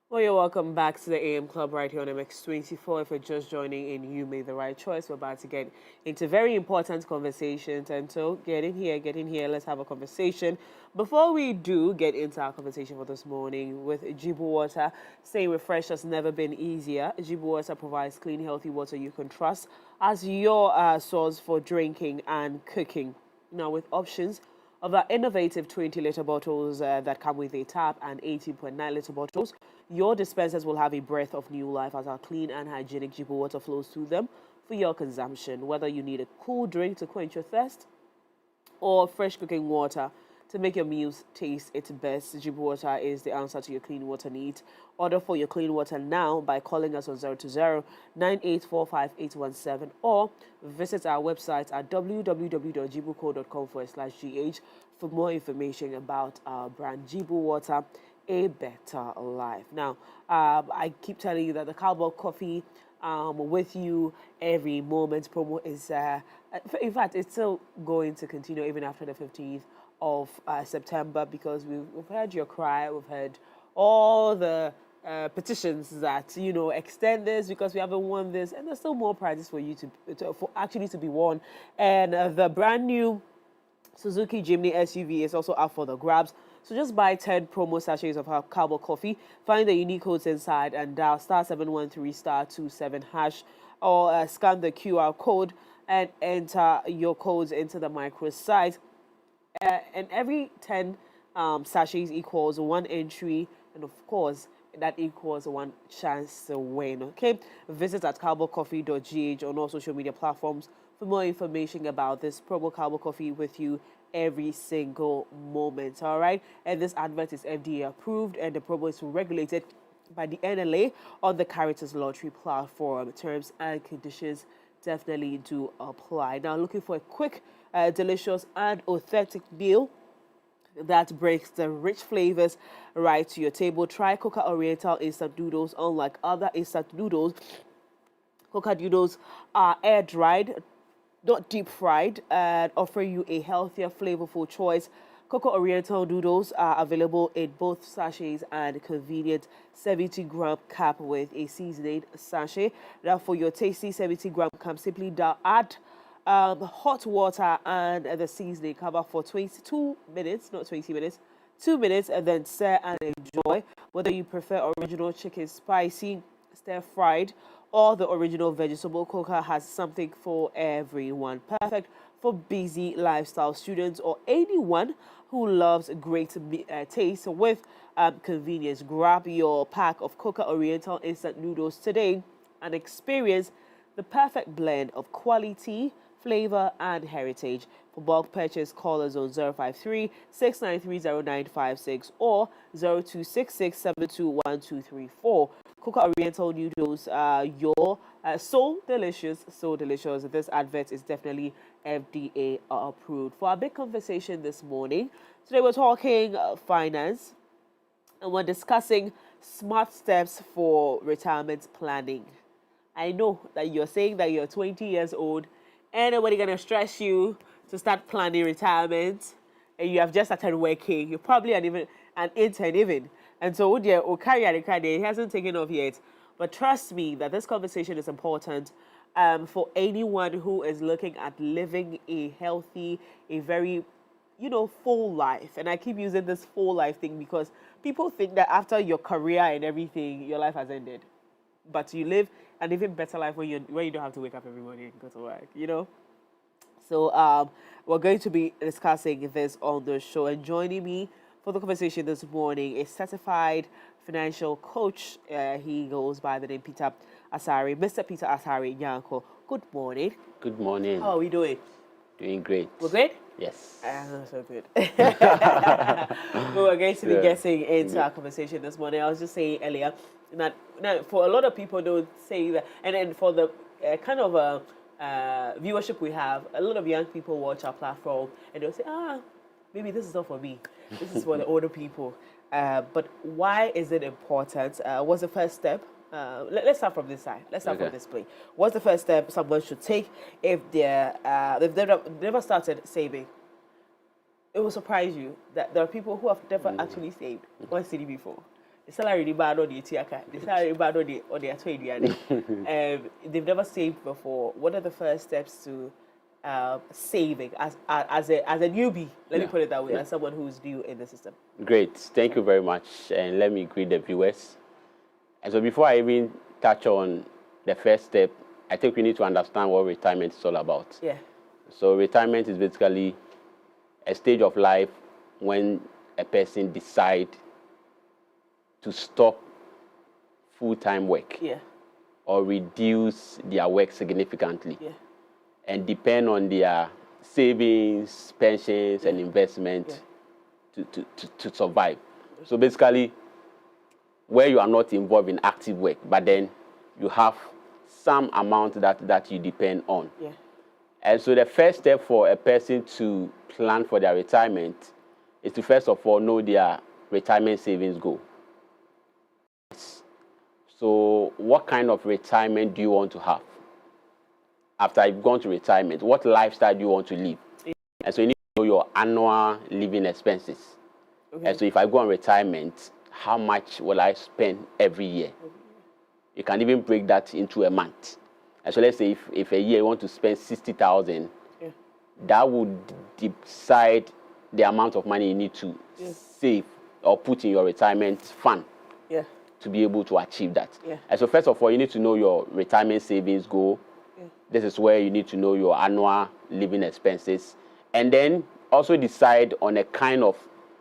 Well, you're welcome back to the AM Club right here on MX24. If you're just joining in, you made the right choice. We're about to get into very important conversations. And so get in here. Let's have a conversation. Before we do get into our conversation for this morning with Jibu Water, staying refreshed has never been easier. Jibu Water provides clean, healthy water you can trust as your source for drinking and cooking. Now, with options of our innovative 20-liter bottles that come with a tap and 18.9-liter bottles, your dispensers will have a breath of new life as our clean and hygienic Jibu water flows through them for your consumption. Whether you need a cool drink to quench your thirst or fresh cooking water To make your meals taste its best, Jibu Water is the answer to your clean water needs. Order for your clean water now by calling us on 020-9845-817 or visit our website at www.jibuco.com/gh for more information about our brand Jibu Water, a better life. Now, I keep telling you that the Cowboy Coffee with you every moment promo is, in fact, it's still going to continue even after the 15th of September, because we've heard your cry, we've heard all the petitions that, you know, extend this because we haven't won this, and there's still more prizes for you to be won. And the brand new Suzuki Jimny SUV is also up for the grabs. So just buy 10 promo sachets of our Cowboy Coffee, find the unique codes inside and dial *713*27# or scan the QR code and enter your codes into the microsite. And every 10 sachets equals one entry, and of course, that equals one chance to win. Okay, visit at cowboycoffee.gh on all social media platforms for more information about this promo Cowboy Coffee with you every single moment. All right, and this advert is FDA approved, and the promo is regulated by the NLA on the Caritas Lottery platform. Terms and conditions definitely do apply. Now, looking for a quick, delicious and authentic meal that brings the rich flavors right to your table. Try Coca Oriental instant noodles. Unlike other instant noodles, Coca noodles are air dried, not deep fried, and offer you a healthier, flavorful choice. Coca Oriental noodles are available in both sachets and convenient 70-gram cap with a seasoning sachet. Now, for your tasty 70-gram cap, simply add hot water and the seasoning. Cover for 22 minutes, not 20 minutes, 2 minutes, and then stir and enjoy. Whether you prefer original chicken spicy, stir-fried, or the original vegetable, Coca has something for everyone. Perfect for busy lifestyle students or anyone who loves great taste with convenience. Grab your pack of Coca Oriental instant noodles today and experience the perfect blend of quality, flavor, and heritage. For bulk purchase, call us on 053-693-0956 or 0266-721234. Coca Oriental noodles are so delicious, so delicious. This advert is definitely FDA approved. For our big conversation this morning, today we're talking finance, and we're discussing smart steps for retirement planning. I know that you're saying that you're 20 years old, and nobody gonna stress you to start planning retirement, and you have just started working. You're probably an intern even. And so it hasn't taken off yet. But trust me that this conversation is important for anyone who is looking at living a healthy, a very, full life. And I keep using this full life thing because people think that after your career and everything, your life has ended. But you live an even better life when you don't have to wake up every morning and go to work, So we're going to be discussing this on the show. And joining me for the conversation this morning is certified financial coach. He goes by the name Peter Asare. Mr. Peter Asare, Nyarko. Good morning. Good morning. How are we doing? Doing great. We're good? Yes. So good. We're going to be getting into our conversation this morning. I was just saying earlier that for a lot of people, don't say that, and then for the kind of viewership we have, a lot of young people watch our platform and they'll say, maybe this is not for me. This is for the older people. But why is it important? What's the first step? Let's start from this side. Let's start from this place. What's the first step someone should take if they've never started saving? It will surprise you that there are people who have never actually saved one city before. The salary bad on the tiaka. The salary bad on the trade. They've never saved before. What are the first steps to saving as a newbie? Let me put it that way, as someone who's new in the system. Great, thank you very much, and let me greet the viewers. And so before I even touch on the first step, I think we need to understand what retirement is all about. Yeah. So retirement is basically a stage of life when a person decides to stop full-time work or reduce their work significantly and depend on their savings, pensions, and investment to survive. So basically, where you are not involved in active work, but then you have some amount that you depend on. Yeah. And so the first step for a person to plan for their retirement is to first of all know their retirement savings goal. So what kind of retirement do you want to have? After you've gone to retirement, what lifestyle do you want to live? Yeah. And so you need to know your annual living expenses. Okay. And so if I go on retirement, how much will I spend every year? You can even break that into a month. And so let's say if a year you want to spend 60,000, yeah, that would decide the amount of money you need to save or put in your retirement fund, yeah, to be able to achieve that. Yeah. And so first of all, you need to know your retirement savings goal. Yeah. This is where you need to know your annual living expenses. And then also decide on a kind of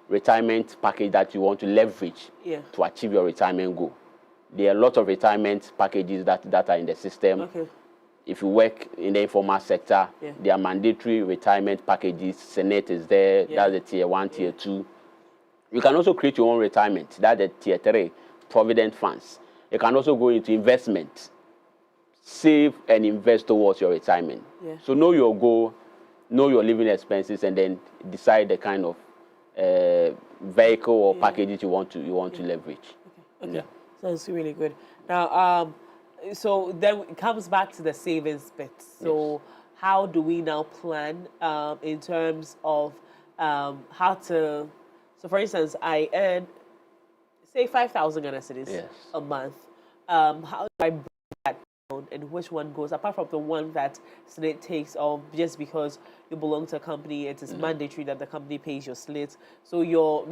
retirement package that you want to leverage, yeah, to achieve your retirement goal. There are a lot of retirement packages that are in the system. Okay. If you work in the informal sector, yeah, there are mandatory retirement packages. Senate is there. Yeah. That's the tier 1, tier 2. You can also create your own retirement. That's the tier 3, provident funds. You can also go into investment. Save and invest towards your retirement. Yeah. So know your goal, know your living expenses, and then decide the kind of vehicle or packages you want to leverage. Okay. Okay. Yeah. Sounds really good. Now, so then it comes back to the savings bit. So how do we now plan in terms of how to? So, for instance, I earn say 5,000 Ghana cedis a month. How do I break that down, and which one goes apart from the one that Senate takes, or just because you belong to a company, it is mandatory that the company pays your slate. So your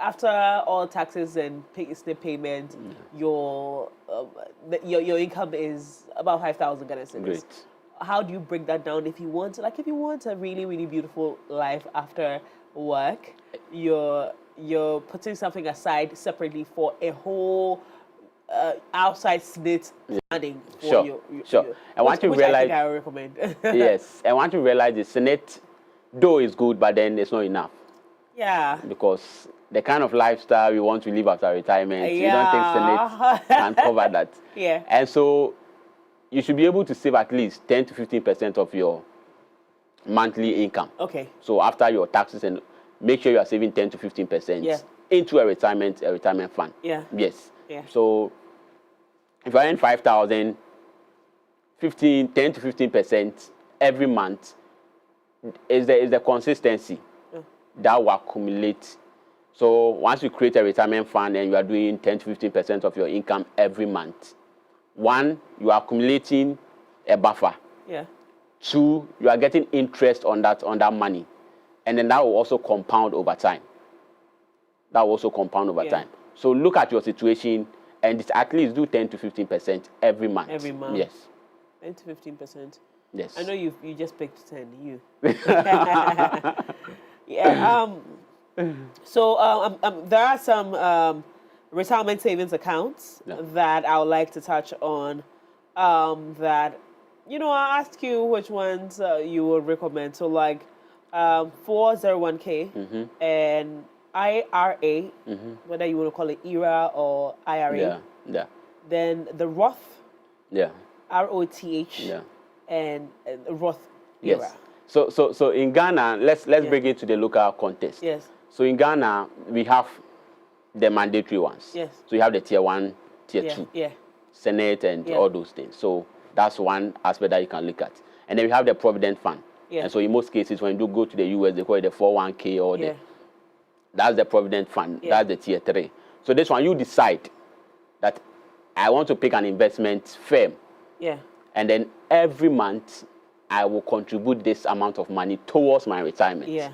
after all taxes and slip payment, your income is about 5,000 Ghana cedis. Great. How do you break that down if you want a really, really beautiful life after work? You're putting something aside separately for a whole outside slate planning. Sure. I want to realize. I recommend. Yes, I want to realize the Senate, though is good, but then it's not enough. Yeah. Because the kind of lifestyle you want to live after retirement, you don't think Senate can cover that. Yeah. And so you should be able to save at least 10 to 15% of your monthly income. Okay. So after your taxes, and make sure you are saving 10 to 15% into a retirement fund. Yeah. Yes. Yeah. So if I earn 5,000, 10 to 15% every month is the consistency that will accumulate. So once you create a retirement fund and you are doing 10 to 15% of your income every month, 1, you are accumulating a buffer. Yeah. 2, you are getting interest on that money, and then that will also compound over time. Time. So look at your situation and at least do 10 to 15% every month. Every month. Yes. 10 to 15%. Yes. I know you just picked 10. You. Yeah. So there are some retirement savings accounts that I would like to touch on. That I'll ask you which ones you would recommend. So like 401k and IRA, whether you want to call it ERA or IRA. Yeah. Then the Roth. Yeah. ROTH. Yeah. And Roth ERA. Yes. So in Ghana, let's bring it to the local context. Yes. So in Ghana, we have the mandatory ones. Yes. So you have the tier 1, tier 2, Senate, and all those things. So that's one aspect that you can look at. And then we have the provident fund. Yeah. And so in most cases, when you do go to the US, they call it the 401k or that's the provident fund. Yeah. That's the tier 3. So this one, you decide that I want to pick an investment firm. Yeah. And then every month, I will contribute this amount of money towards my retirement. Yeah.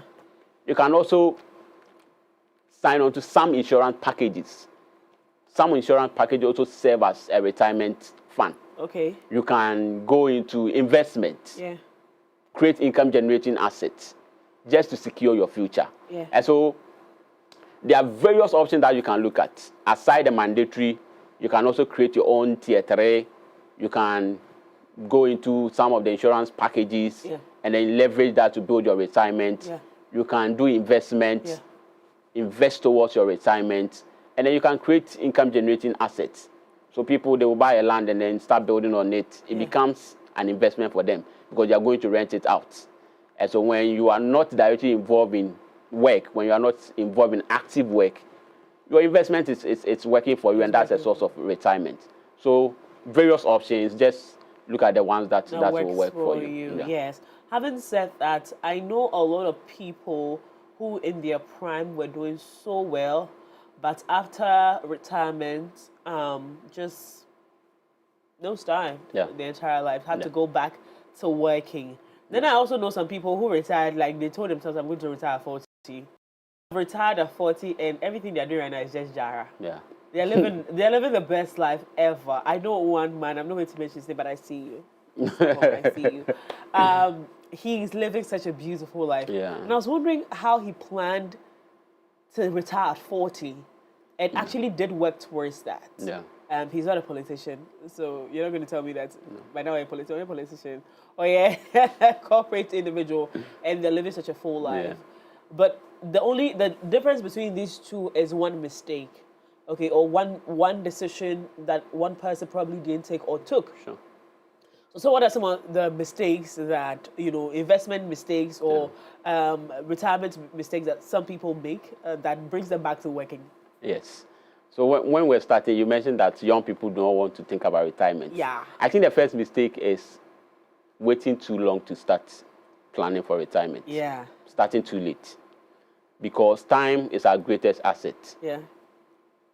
You can also sign on to some insurance packages. Some insurance packages also serve as a retirement fund. Okay. You can go into investment. Yeah. Create income generating assets just to secure your future. Yeah. And so there are various options that you can look at. Aside the mandatory, you can also create your own tier 3. You can go into some of the insurance packages and then leverage that to build your retirement. Yeah. You can do investment, invest towards your retirement, and then you can create income-generating assets. So people, they will buy a land and then start building on it. It becomes an investment for them because they are going to rent it out. And so when you are not directly involved in work, when you are not involved in active work, your investment is working for you, and that's a source of retirement. So various options, just look at the ones that will work for you. Yeah. Yes. Having said that, I know a lot of people who in their prime were doing so well, but after retirement, just no time the entire life, had to go back to working. Then I also know some people who retired, like they told themselves, I'm going to retire at 40. Retired at 40 and everything they're doing right now is just Jara. Yeah. They're living the best life ever. I know one man, I'm not going to mention his name, but I see you. I see you. He's living such a beautiful life. Yeah. And I was wondering how he planned to retire at 40 and actually did work towards that. Yeah. He's not a politician, so you're not going to tell me that by now you're a politician. Or corporate individual, and they're living such a full life. Yeah. But the difference between these two is one mistake, okay, or one decision that one person probably didn't take or took. Sure. So what are some of the mistakes that, investment mistakes or retirement mistakes that some people make that brings them back to working? Yes. So when we're starting, you mentioned that young people don't want to think about retirement. Yeah. I think the first mistake is waiting too long to start planning for retirement. Yeah. Starting too late. Because time is our greatest asset. Yeah.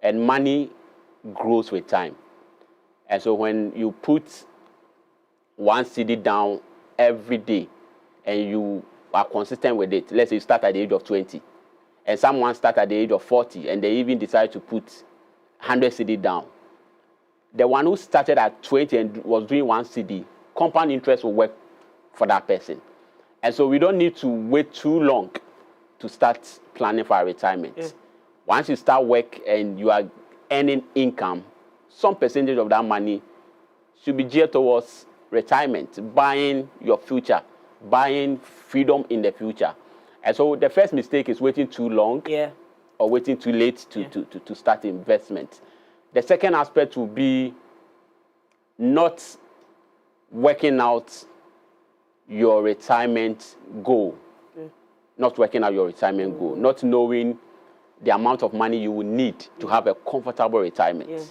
And money grows with time. And so when you put one CD down every day and you are consistent with it, let's say you start at the age of 20, and someone starts at the age of 40 and they even decide to put 100 CD down, the one who started at 20 and was doing 1 CD, compound interest will work for that person. And so we don't need to wait too long to start planning for our retirement. Yeah. Once you start work and you are earning income, some percentage of that money should be geared towards retirement, buying your future, buying freedom in the future. And so the first mistake is waiting too long or waiting too late to start investment. The second aspect will be not working out your retirement goal. Not working out your retirement goal. Not knowing the amount of money you will need to have a comfortable retirement. Yeah.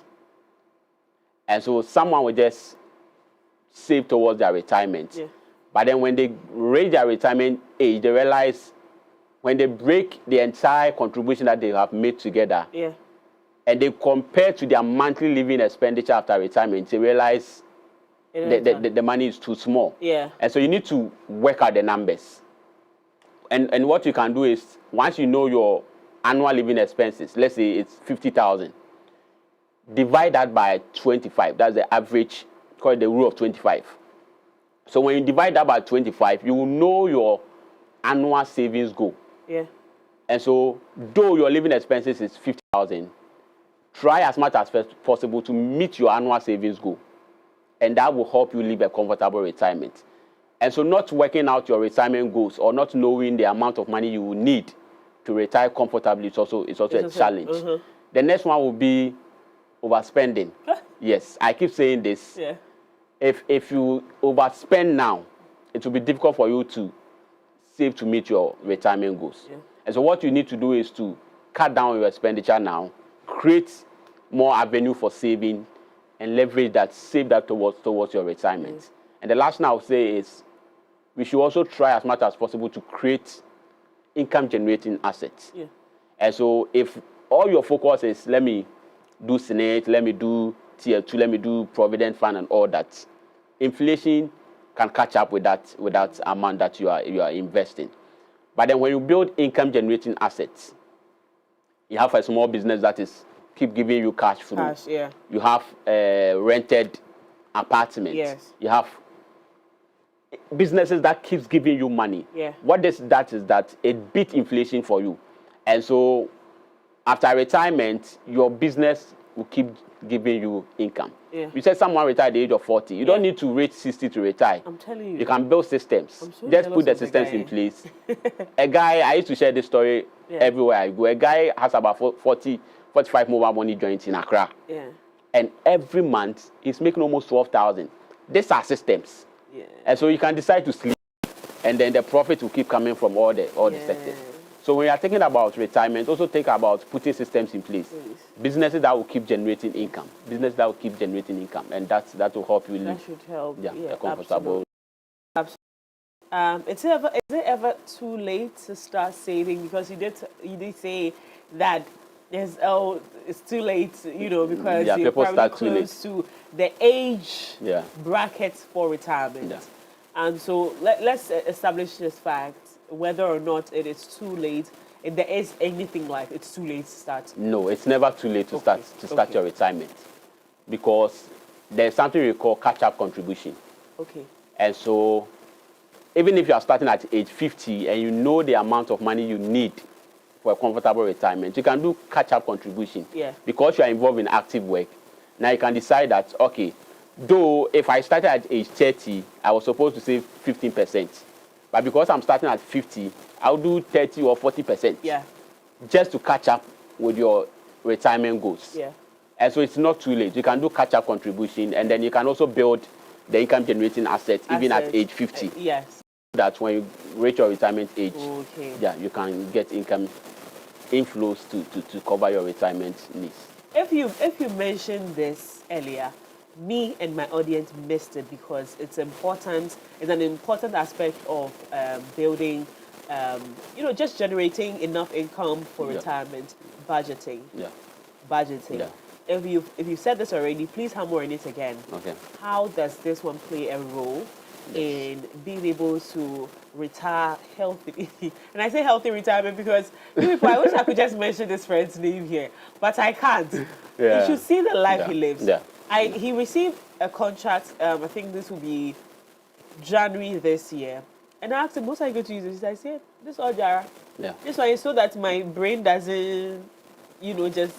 And so someone will just save towards their retirement. Yeah. But then when they reach their retirement age, they realize when they break the entire contribution that they have made together, and they compare to their monthly living expenditure after retirement, they realize the money is too small. Yeah. And so you need to work out the numbers. And what you can do is, once you know your annual living expenses, let's say it's 50,000, divide that by 25. That's the average, called the rule of 25. So when you divide that by 25, you will know your annual savings goal. Yeah. And so, though your living expenses is 50,000, try as much as possible to meet your annual savings goal. And that will help you live a comfortable retirement. And so not working out your retirement goals or not knowing the amount of money you will need to retire comfortably is also a challenge. Mm-hmm. The next one will be overspending. Yes, I keep saying this. Yeah. If you overspend now, it will be difficult for you to save to meet your retirement goals. Yeah. And so what you need to do is to cut down your expenditure now, create more avenue for saving, and leverage that, save that towards your retirement. Yeah. And the last thing I would say is we should also try as much as possible to create income-generating assets. Yeah. And so if all your focus is, let me do Senate, let me do Tier 2, let me do Provident Fund and all that, inflation can catch up with that amount that you are investing. But then when you build income-generating assets, you have a small business that is keep giving you cash flow. Cash, yeah. You have a rented apartment. Yes. You have businesses that keeps giving you money. Yeah. What that is that it beat inflation for you. And so after retirement, your business will keep giving you income. Yeah. You said someone retired at the age of 40. You don't need to reach 60 to retire. I'm telling you. You can build systems. So just put the systems in place. A guy, I used to share this story everywhere I go. A guy has about 45 mobile money joints in Accra. Yeah. And every month, he's making almost 12,000. These are systems. Yeah. And so you can decide to sleep, and then the profit will keep coming from all the sectors. So when you are thinking about retirement, also think about putting systems in place. Businesses that will keep generating income. Businesses that will keep generating income. And that will help you live. That should help. A comfortable. Absolutely. Is it ever too late to start saving? Because you did say that it's too late, because you're probably close to the age bracket for retirement. Yeah. And so let's establish this fact, whether or not it is too late, if there is anything like it's too late to start. No, it's never too late to start your retirement, because there's something we call catch-up contribution. Okay. And so even if you are starting at age 50 and you know the amount of money you need for a comfortable retirement, you can do catch-up contribution. Yeah. Because you are involved in active work. Now you can decide that, okay, though if I started at age 30, I was supposed to save 15%. But because I'm starting at 50, I'll do 30 or 40%. Yeah. Just to catch up with your retirement goals. Yeah. And so it's not too late. You can do catch-up contribution, and then you can also build the income-generating assets even at age 50. Yes. That when you reach your retirement age, okay, you can get income inflows to cover your retirement needs. If you mentioned this earlier, me and my audience missed it because it's important. It's an important aspect of building, just generating enough income for retirement. Budgeting. Yeah. Budgeting. Yeah. If you said this already, please hammer on it again. Okay. How does this one play a role in being able to retire healthy? And I say healthy retirement because you people, I wish I could just mention this friend's name here, but I can't. Yeah. You should see the life he lives. Yeah. He received a contract, I think this will be January this year. And I asked him, what are you going to use this? I said, this all Jara. Yeah. This one is so that my brain doesn't, just...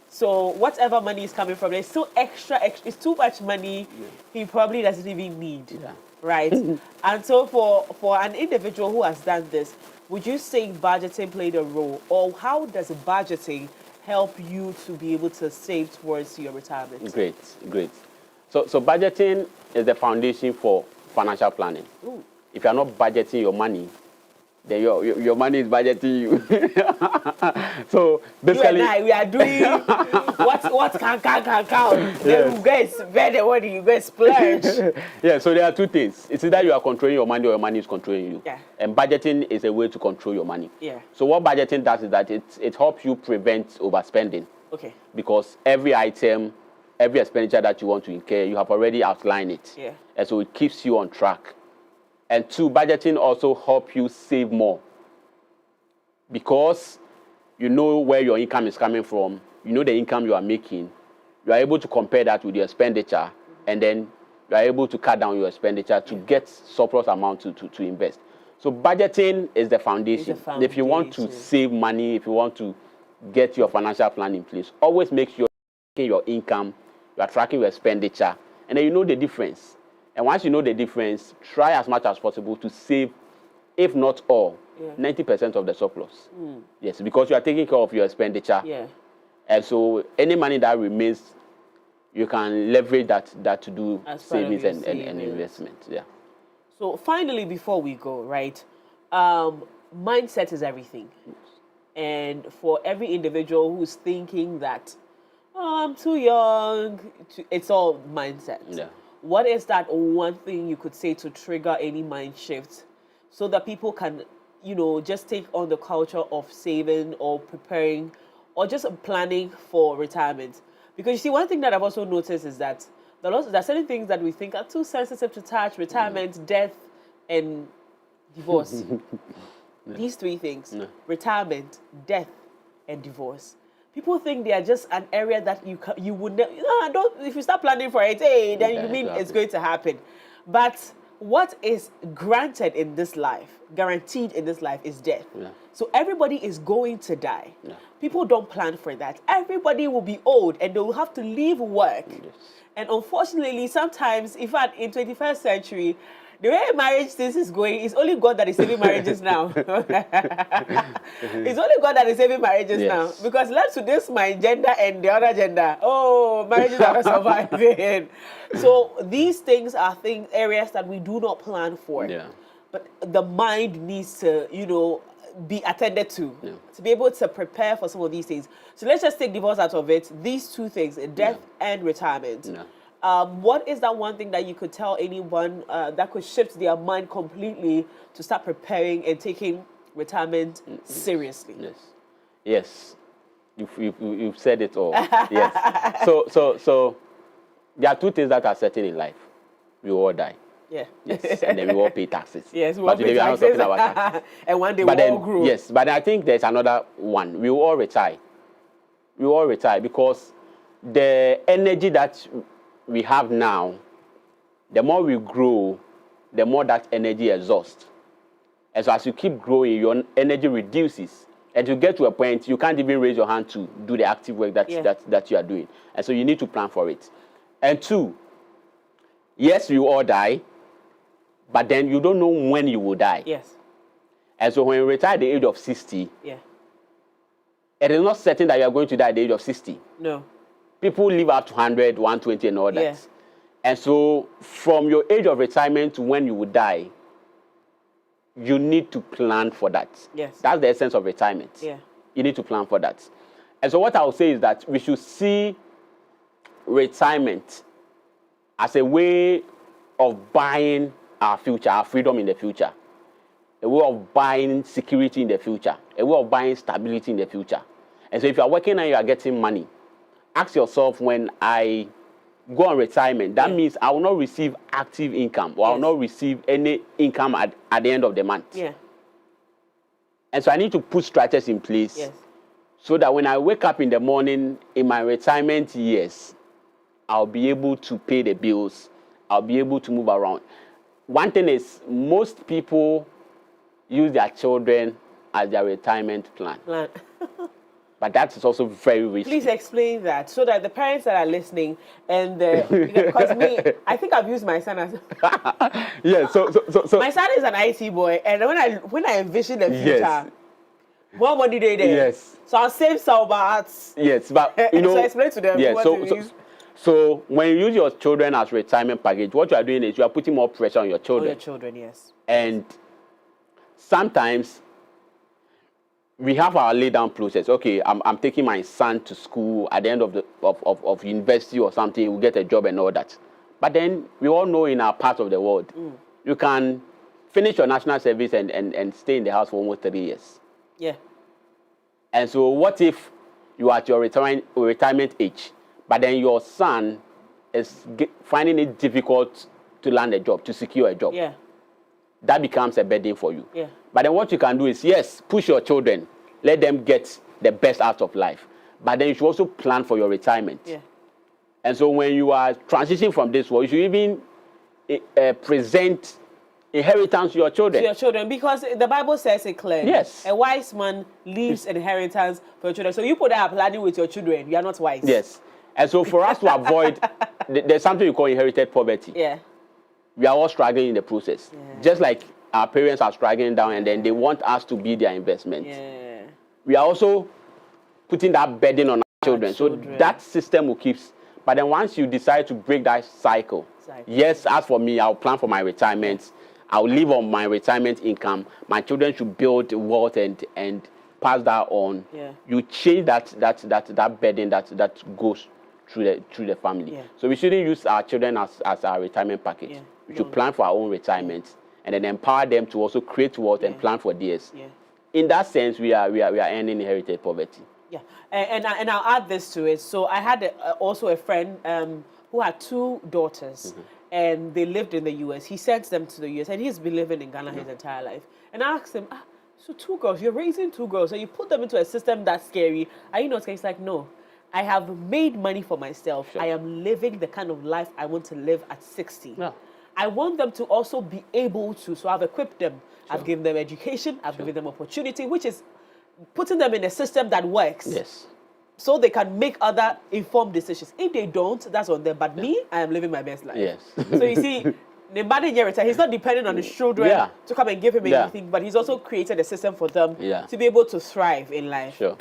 So whatever money is coming from, there's still extra. It's too much money. Yeah. He probably doesn't even need. Yeah. Right? And so for an individual who has done this, would you say budgeting played a role? Or how does budgeting help you to be able to save towards your retirement? Great. So budgeting is the foundation for financial planning. Ooh. If you are not budgeting your money, then your money is budgeting you. So basically, you and I, we are doing what can count. Then you guys spend the money, you guys splurge. Yeah. So there are two things. It's either you are controlling your money or your money is controlling you. Yeah. And budgeting is a way to control your money. Yeah. So what budgeting does is that it helps you prevent overspending. Okay. Because every item, every expenditure that you want to incur, you have already outlined it. Yeah. And so it keeps you on track. And two, budgeting also helps you save more. Because you know where your income is coming from, you know the income you are making, you are able to compare that with your expenditure, and then you are able to cut down your expenditure to get surplus amount to invest. So budgeting is the foundation. If you want to save money, if you want to get your financial plan in place, always make sure you're tracking your income, you are tracking your expenditure, and then you know the difference. And once you know the difference, try as much as possible to save, if not all, 90% of the surplus. Mm. Yes, because you are taking care of your expenditure. Yeah. And so any money that remains, you can leverage that to do savings and investment. Yeah. So finally, before we go, right, mindset is everything. Yes. And for every individual who's thinking that, I'm too young, it's all mindset. Yeah. What is that one thing you could say to trigger any mind shift so that people can, just take on the culture of saving or preparing or just planning for retirement? Because you see, one thing that I've also noticed is that there are certain things that we think are too sensitive to touch: retirement, death, and divorce. These three things: retirement, death, and divorce. People think they are just an area that you would never. Don't. If you start planning for it, then you mean it's going to happen. But what is granted in this life, guaranteed in this life, is death. Yeah. So everybody is going to die. Yeah. People don't plan for that. Everybody will be old and they will have to leave work. Yes. And unfortunately, sometimes, in fact, in 21st century, the way marriage things is going, it's only God that is saving marriages now. It's only God that is saving marriages now. Because left to this, my gender and the other gender, marriages are not surviving. So these things are areas that we do not plan for. Yeah. But the mind needs to, be attended to be able to prepare for some of these things. So let's just take divorce out of it. These two things, death and retirement. What is that one thing that you could tell anyone that could shift their mind completely to start preparing and taking retirement seriously? Yes. You've said it all. Yes. So there are two things that are certain in life. We all die. Yeah. Yes. And then we all pay taxes. Yes, we but all pay taxes. Talking about taxes. And one day we all grow. Yes, but I think there's another one. We will all retire. We will all retire because the energy that we have now, the more we grow, the more that energy exhausts. And so as you keep growing, your energy reduces. And you get to a point, you can't even raise your hand to do the active work that you are doing. And so you need to plan for it. And two, yes, you all die, but then you don't know when you will die. Yes. And so when you retire at the age of 60, it is not certain that you are going to die at the age of 60. No. People live up to 100, 120 and all that. Yeah. And so from your age of retirement to when you will die, you need to plan for that. Yes. That's the essence of retirement. Yeah. You need to plan for that. And so what I would say is that we should see retirement as a way of buying our future, our freedom in the future, a way of buying security in the future, a way of buying stability in the future. And so if you are working and you are getting money, ask yourself, when I go on retirement, that means I will not receive active income, or I will not receive any income at the end of the month. Yeah. And so I need to put strategies in place so that when I wake up in the morning in my retirement years, I'll be able to pay the bills. I'll be able to move around. One thing is, most people use their children as their retirement plan. But that is also very risky. Please explain that so that the parents that are listening and because I think I've used my son as so my son is an IT boy, and when I envision the future, what money they there? Yes. So I'll save some, but so explain to them So when you use your children as retirement package, what you are doing is you are putting more pressure on your children. On your children, yes. And sometimes we have our lay down process. Okay, I'm taking my son to school. At the end of university or something, he will get a job and all that. But then we all know in our part of the world, you can finish your national service and stay in the house for almost 3 years. Yeah. And so what if you are at your retirement age, but then your son is finding it difficult to land a job, to secure a job? Yeah. That becomes a burden for you. Yeah. But then what you can do is, yes, push your children, let them get the best out of life. But then you should also plan for your retirement. Yeah. And so when you are transitioning from this world, you should even present inheritance to your children. To your children, because the Bible says it clearly. Yes. A wise man leaves inheritance for your children. So you put that planning with your children, you are not wise. Yes. And so for us to avoid, there's something you call inherited poverty. Yeah. We are all struggling in the process. Yeah. Just like our parents are struggling down and then they want us to be their investment. Yeah. We are also putting that burden on our children. So that system will keep. But then once you decide to break that cycle, yes, as for me, I'll plan for my retirement. I'll live on my retirement income. My children should build wealth and pass that on. Yeah. You change that burden that goes through the family. Yeah. So we shouldn't use our children as our retirement package. Yeah. We should plan for our own retirement and then empower them to also create wealth and plan for theirs. Yeah. In that sense, we are ending inherited poverty. Yeah, and I'll add this to it. So I had also a friend who had 2 daughters, and they lived in the U.S. He sent them to the U.S. and he's been living in Ghana his entire life. And I asked him, so 2 girls, you're raising 2 girls, and you put them into a system that's scary. Are you not scary? He's like, no. I have made money for myself. Sure. I am living the kind of life I want to live at 60. Yeah. I want them to also be able to, so I've equipped them. I've given them education, I've given them opportunity, which is putting them in a system that works. Yes. So they can make other informed decisions. If they don't, that's on them. But me, I am living my best life. Yes. So you see, the man in Yerita, he's not dependent on his children to come and give him anything, but he's also created a system for them to be able to thrive in life. Sure.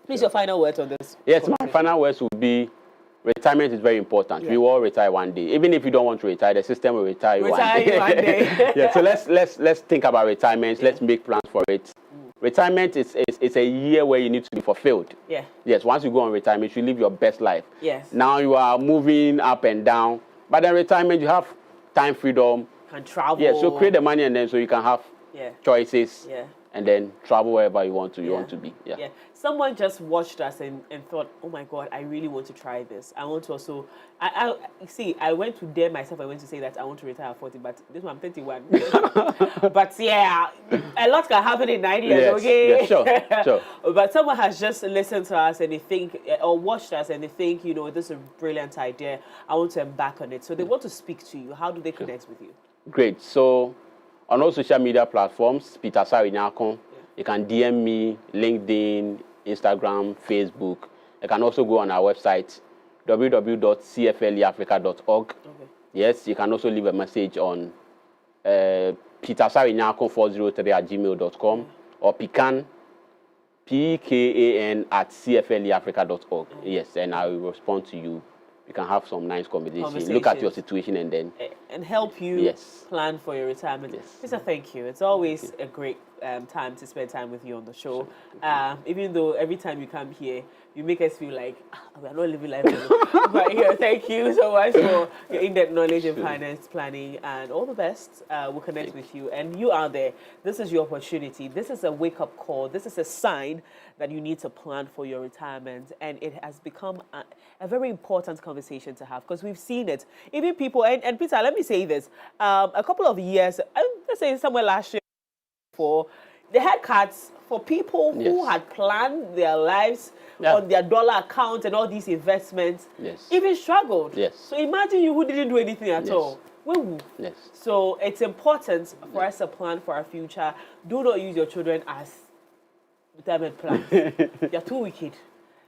Please, your final words on this. Yes, my final words would be retirement is very important. We will all retire one day. Even if you don't want to retire, the system will retire you one day. Yeah, so let's think about retirement. Let's make plans for it. Retirement is a year where you need to be fulfilled. Yeah. Yes, once you go on retirement, you live your best life. Yes. Now you are moving up and down. But then retirement, you have time freedom. Can travel. Yeah, so create the money and then so you can have choices. Yeah. And then travel wherever you want to be. Yeah. Someone just watched us and thought, oh my God, I really want to try this. I want to also, I went to dare myself. I went to say that I want to retire at 40, but this one I'm 31. But yeah, a lot can happen in 9 years, okay? Yeah, sure. But someone has just listened to us and they think, or watched us and they think, you know, this is a brilliant idea. I want to embark on it. So they want to speak to you. How do they connect with you? Great. So on all social media platforms, Peter Asare Nyarko. You can DM me, LinkedIn, Instagram, Facebook. You can also go on our website, www.cfleafrica.org. Yes, you can also leave a message on petersarenyarko403@gmail.com or Pekan, PKAN @cfleafrica.org. Yes, and I will respond to you. You can have some nice conversation. Look at your situation and then help you plan for your retirement. Mr. Thank you. It's always a great time to spend time with you on the show. Even though every time you come here, you make us feel like we are not living life alone. But yeah, thank you so much for your in-depth knowledge in finance planning, and all the best. We'll connect with you. And you out there, this is your opportunity. This is a wake-up call. This is a sign that you need to plan for your retirement. And it has become a very important conversation to have, because we've seen it. Even people, and Peter, let me say this. A couple of years, let's say somewhere last year, they had cuts for people who had planned their lives on their dollar account and all these investments, even struggled. So imagine you who didn't do anything at all. So it's important for us to plan for our future. Do not use your children as retirement plans. They're too wicked.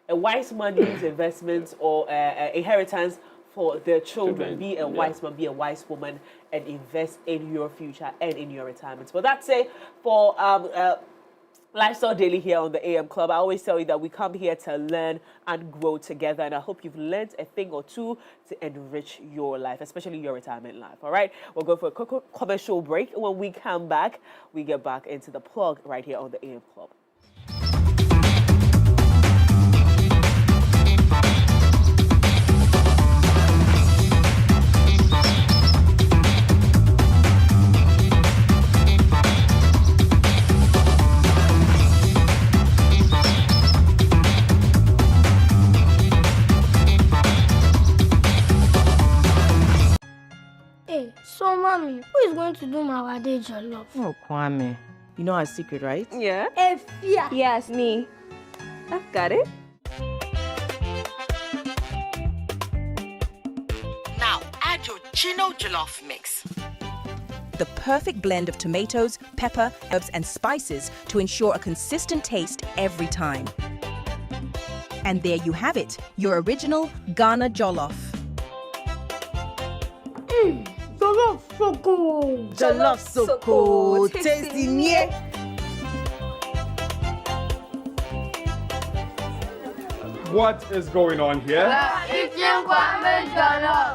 A wise man uses investments or inheritance for their children. Be a wise man, be a wise woman, and invest in your future and in your retirement. But that's it for Lifestyle Daily here on the AM Club. I always tell you that we come here to learn and grow together, and I hope you've learned a thing or two to enrich your life, especially your retirement life. All right, we'll go for a quick commercial break. When we come back, we get back into the plug right here on the AM Club. So, Mommy, who is going to do my wade jollof? Oh, Kwame. You know our secret, right? Yeah. Efia. Yes, me. I've got it. Now, add your Chino Jollof mix. The perfect blend of tomatoes, pepper, herbs, and spices to ensure a consistent taste every time. And there you have it, your original Ghana jollof. Jollof so good. Jollof so good. Tasty near. What is going on here?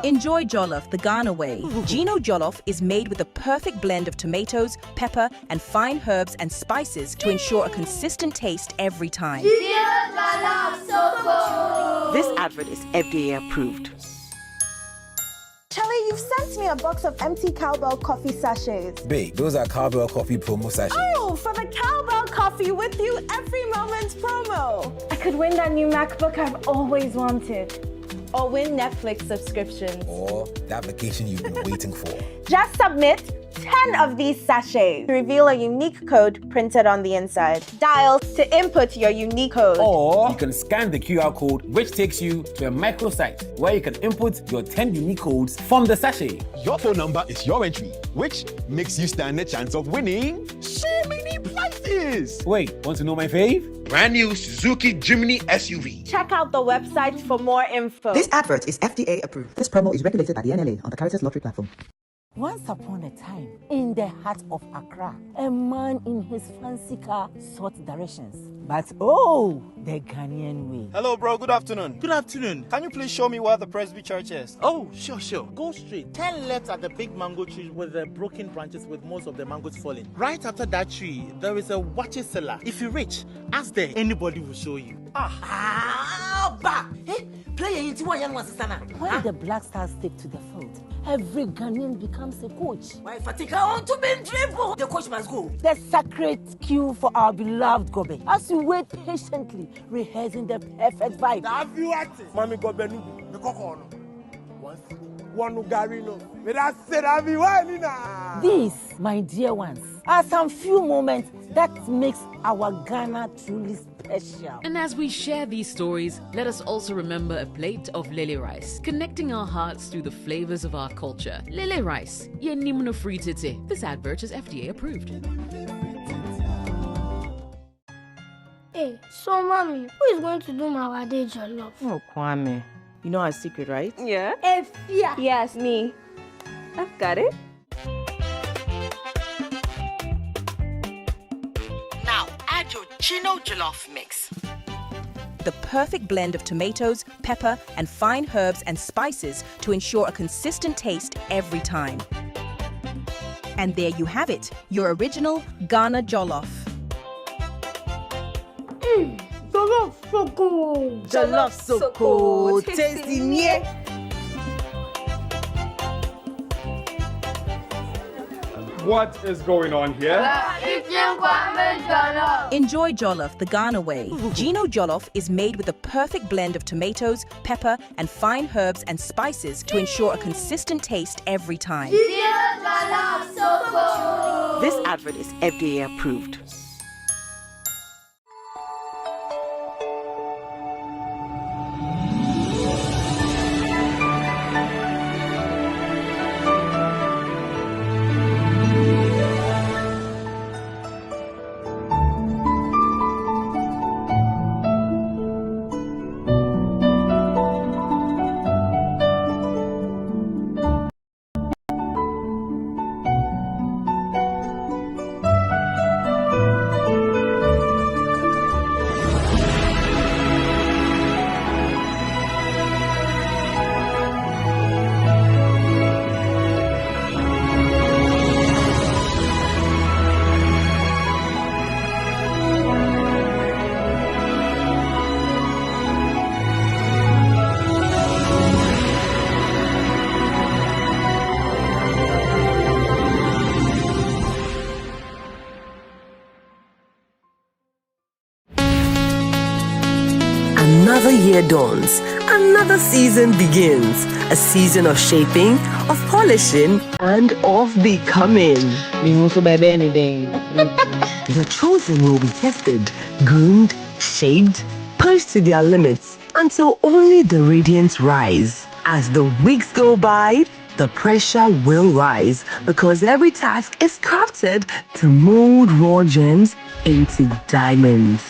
Enjoy jollof the Ghana way. Gino jollof is made with the perfect blend of tomatoes, pepper, and fine herbs and spices to ensure a consistent taste every time. This advert is FDA approved. Charlie, you've sent me a box of empty cowbell coffee sachets. Babe, those are cowbell coffee promo sachets. Oh, for the cowbell coffee with you every moment promo. I could win that new MacBook I've always wanted. Or win Netflix subscriptions. Or that vacation you've been waiting for. Just submit, 10 of these sachets to reveal a unique code printed on the inside. Dial to input your unique code. Or you can scan the QR code, which takes you to a microsite where you can input your 10 unique codes from the sachet. Your phone number is your entry, which makes you stand a chance of winning so many prizes. Wait, want to know my fave? Brand new Suzuki Jimny SUV. Check out the website for more info. This advert is FDA approved. This promo is regulated by the NLA on the Caritas Lottery platform. Once upon a time, in the heart of Accra, a man in his fancy car sought directions. But oh, the Ghanaian way. Hello, bro. Good afternoon. Good afternoon. Can you please show me where the Presby Church is? Oh, sure. Go straight. 10 left at the big mango tree with the broken branches with most of the mangoes falling. Right after that tree, there is a watches seller. If you reach, ask there. Anybody will show you. When the Black Stars take to the field, every Ghanaian becomes a coach. Why Fatika on to be dribble? The coach must go. The sacred cue for our beloved Gobe. As we wait patiently, rehearsing the perfect vibe. Have you acted? Mami Gobe Nubi. The Kokono. One Garino. These, my dear ones, are some few moments that makes our Ghana truly special. And as we share these stories, let us also remember a plate of lily rice, connecting our hearts through the flavors of our culture. Lily rice, ye nimno free tete. This advert is FDA approved. Hey, so mommy, who is going to do my wade jollof? Oh, Kwame. You know our secret, right? Yeah. Efia. Yes, me. I've got it. Now add your Chino Jollof mix. The perfect blend of tomatoes, pepper, and fine herbs and spices to ensure a consistent taste every time. And there you have it, your original Ghana jollof. Jollof so cool. Jollof so cool. Tasty, yeah. What is going on here? Enjoy jollof the Ghana way. Gino jollof is made with the perfect blend of tomatoes, pepper, and fine herbs and spices to ensure a consistent taste every time. This advert is FDA approved. Another year dawns, another season begins. A season of shaping, of polishing, and of becoming. Your chosen will be tested, groomed, shaped, pushed to their limits until only the radiance rise. As the weeks go by, the pressure will rise because every task is crafted to mold raw gems into diamonds.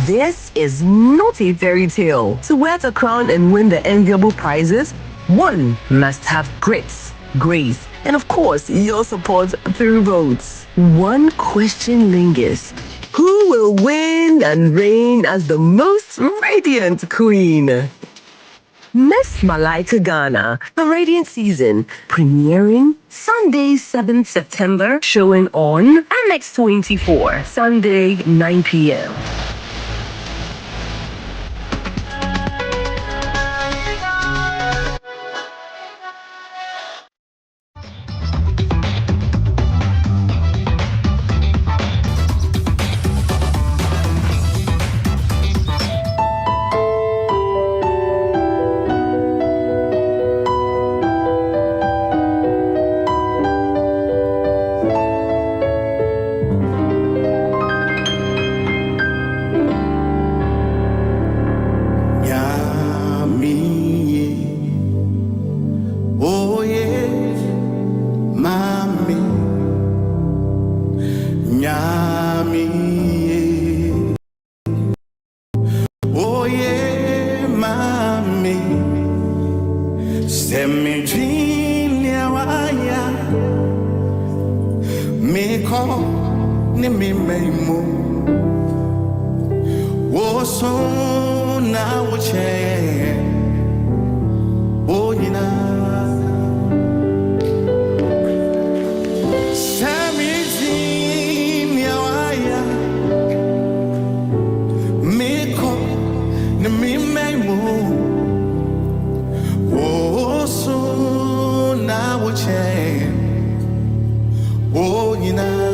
This is not a fairy tale. To wear the crown and win the enviable prizes, one must have grit, grace, and of course, your support through votes. One question lingers. Who will win and reign as the most radiant queen? Miss Malaika Ghana, the Radiant Season, premiering Sunday, 7th September, showing on MX24, Sunday, 9 p.m. call me mo. Oh, so now what oh, you know. Oh, you know.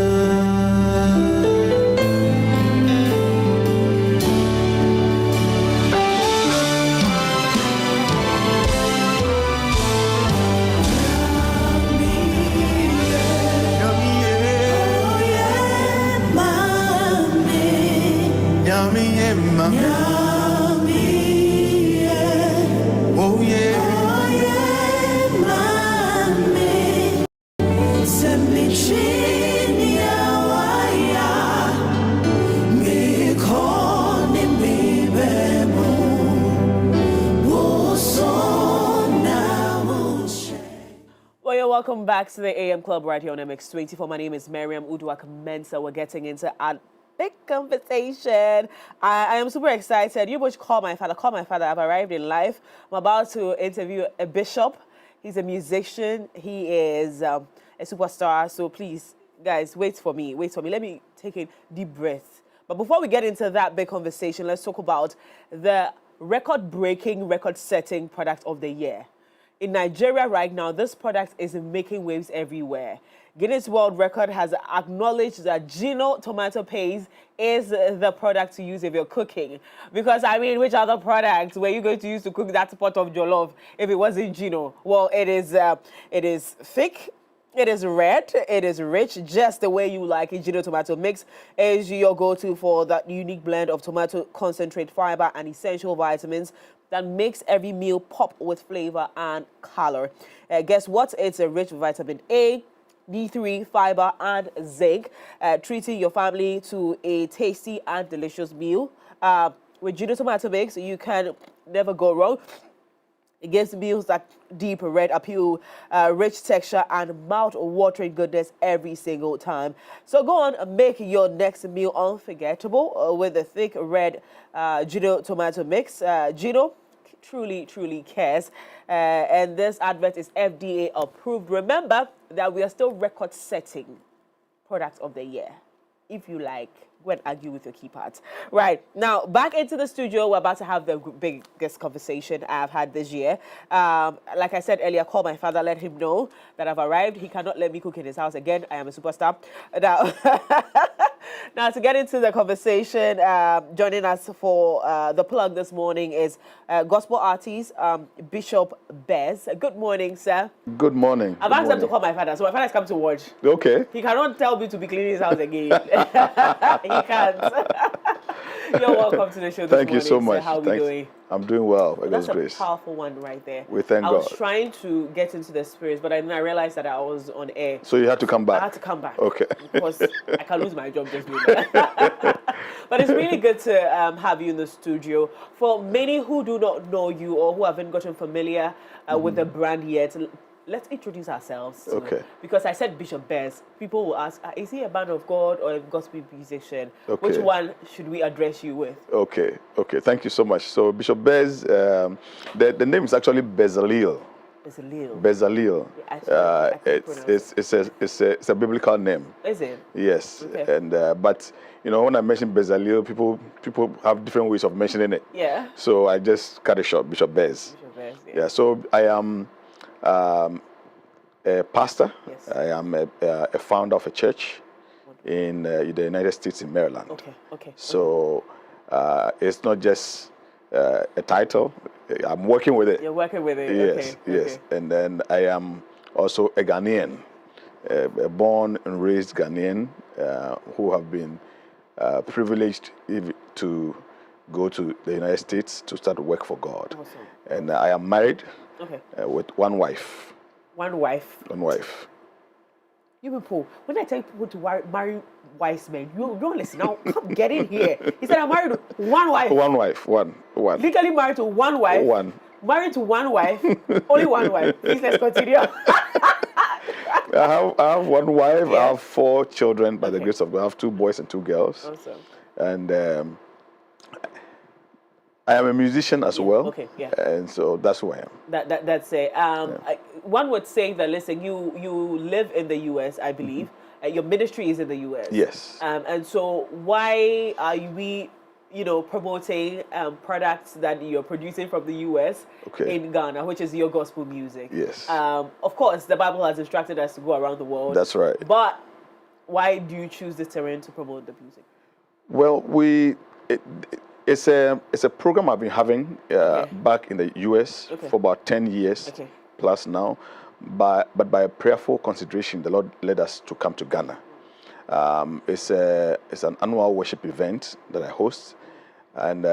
Oh, yeah. Well, you're welcome back to the AM Club right here on MX24. My name is Miriam Uduak-Mensah. We're getting into a big conversation. I am super excited. You both call my father. Call my father. I've arrived in life. I'm about to interview a bishop. He's a musician. He is a superstar. So please, guys, wait for me. Wait for me. Let me take a deep breath. But before we get into that big conversation, let's talk about the record-breaking, record-setting product of the year. In Nigeria right now, this product is making waves everywhere. Guinness World Record has acknowledged that Gino tomato paste is the product to use if you're cooking. Because, I mean, which other product were you going to use to cook that pot of jollof if it wasn't Gino? Well, it is thick, it is red, it is rich, just the way you like it. Gino tomato mix is your go-to for that unique blend of tomato concentrate, fiber, and essential vitamins that makes every meal pop with flavor and color. Guess what? It's rich with vitamin A, D3, fiber, and zinc, treating your family to a tasty and delicious meal. With Gino tomato mix, you can never go wrong. It gives meals that deep red appeal, rich texture, and mouth-watering goodness every single time. So go on and make your next meal unforgettable with the thick red Gino tomato mix. Gino truly cares. And this advert is FDA approved. Remember that we are still record-setting product of the year. If you like, go and argue with your key parts. Right, now back into the studio. We're about to have the biggest conversation I've had this year. Like I said earlier, call my father, let him know that I've arrived. He cannot let me cook in his house again. I am a superstar. Now to get into the conversation, joining us for the plug this morning is gospel artist Bishop Bez. Good morning, sir. Good morning. I've asked them to call my father, so my father's come to watch. Okay. He cannot tell me to be cleaning his house again. He can't. You're welcome to the show this morning. Thank you so much. So how are we doing? I'm doing well. That's grace. a powerful one right there. We thank God. I was trying to get into the spirits, but then I realized that I was on air. So you had to come back? I had to come back. Okay. Because I can lose my job just doing that. But it's really good to have you in the studio. For many who do not know you or who haven't gotten familiar with the brand yet, let's introduce ourselves. Okay. Because I said Bishop Bez. People will ask, is he a man of God or a gospel musician? Okay. Which one should we address you with? Okay. Thank you so much. So Bishop Bez, the name is actually Bezaleel. Bezaleel. It's a biblical name. Is it? Yes. Okay. And but when I mention Bezaleel, people have different ways of mentioning it. Yeah. So I just cut it short, Bishop Bez. Bishop Bez. Yeah. So I am a pastor. Yes. I am a founder of a church in the United States in Maryland. Okay. So it's not just a title. I'm working with it. You're working with it. Yes. And then I am also a Ghanaian, a born and raised Ghanaian who have been privileged to go to the United States to start work for God. Awesome. And I am married with one wife. One wife. One wife. You people, when I tell people to marry wise men, you don't listen. Now, come get in here. He said, I'm married to one wife. One wife. One. Legally married to one wife. One. Married to one wife. Only one wife. Please, let's continue. I have one wife. I have 4 children by the grace of God. I have 2 boys and 2 girls. Awesome. And I am a musician as well. Okay, yeah. And so that's who I am. That's it. One would say that, listen, you live in the U.S., I believe. Your ministry is in the U.S. Yes. And so why are we, promoting products that you're producing from the U.S. in Ghana, which is your gospel music? Yes. Of course, the Bible has instructed us to go around the world. That's right. But why do you choose this terrain to promote the music? Well, it's a program I've been having back in the U.S. for about 10 years plus now. But by a prayerful consideration, the Lord led us to come to Ghana. It's an annual worship event that I host, and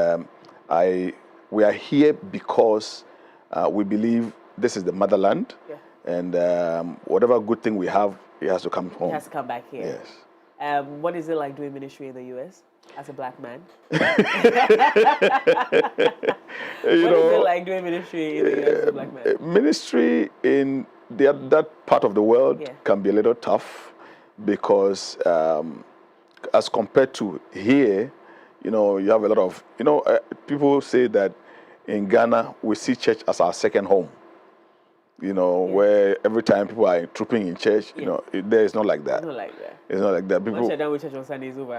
we are here because we believe this is the motherland, and whatever good thing we have, it has to come home. It has to come back here. Yes. What is it like doing ministry in the U.S. as a black man? What is it like doing ministry in the U.S. as a black man? Ministry in that part of the world can be a little tough because as compared to here, you have a lot of, people say that in Ghana, we see church as our second home. Where every time people are trooping in church, there is not like that. It's not like that. It's not like that. Once you're done with church on Sunday, it's over.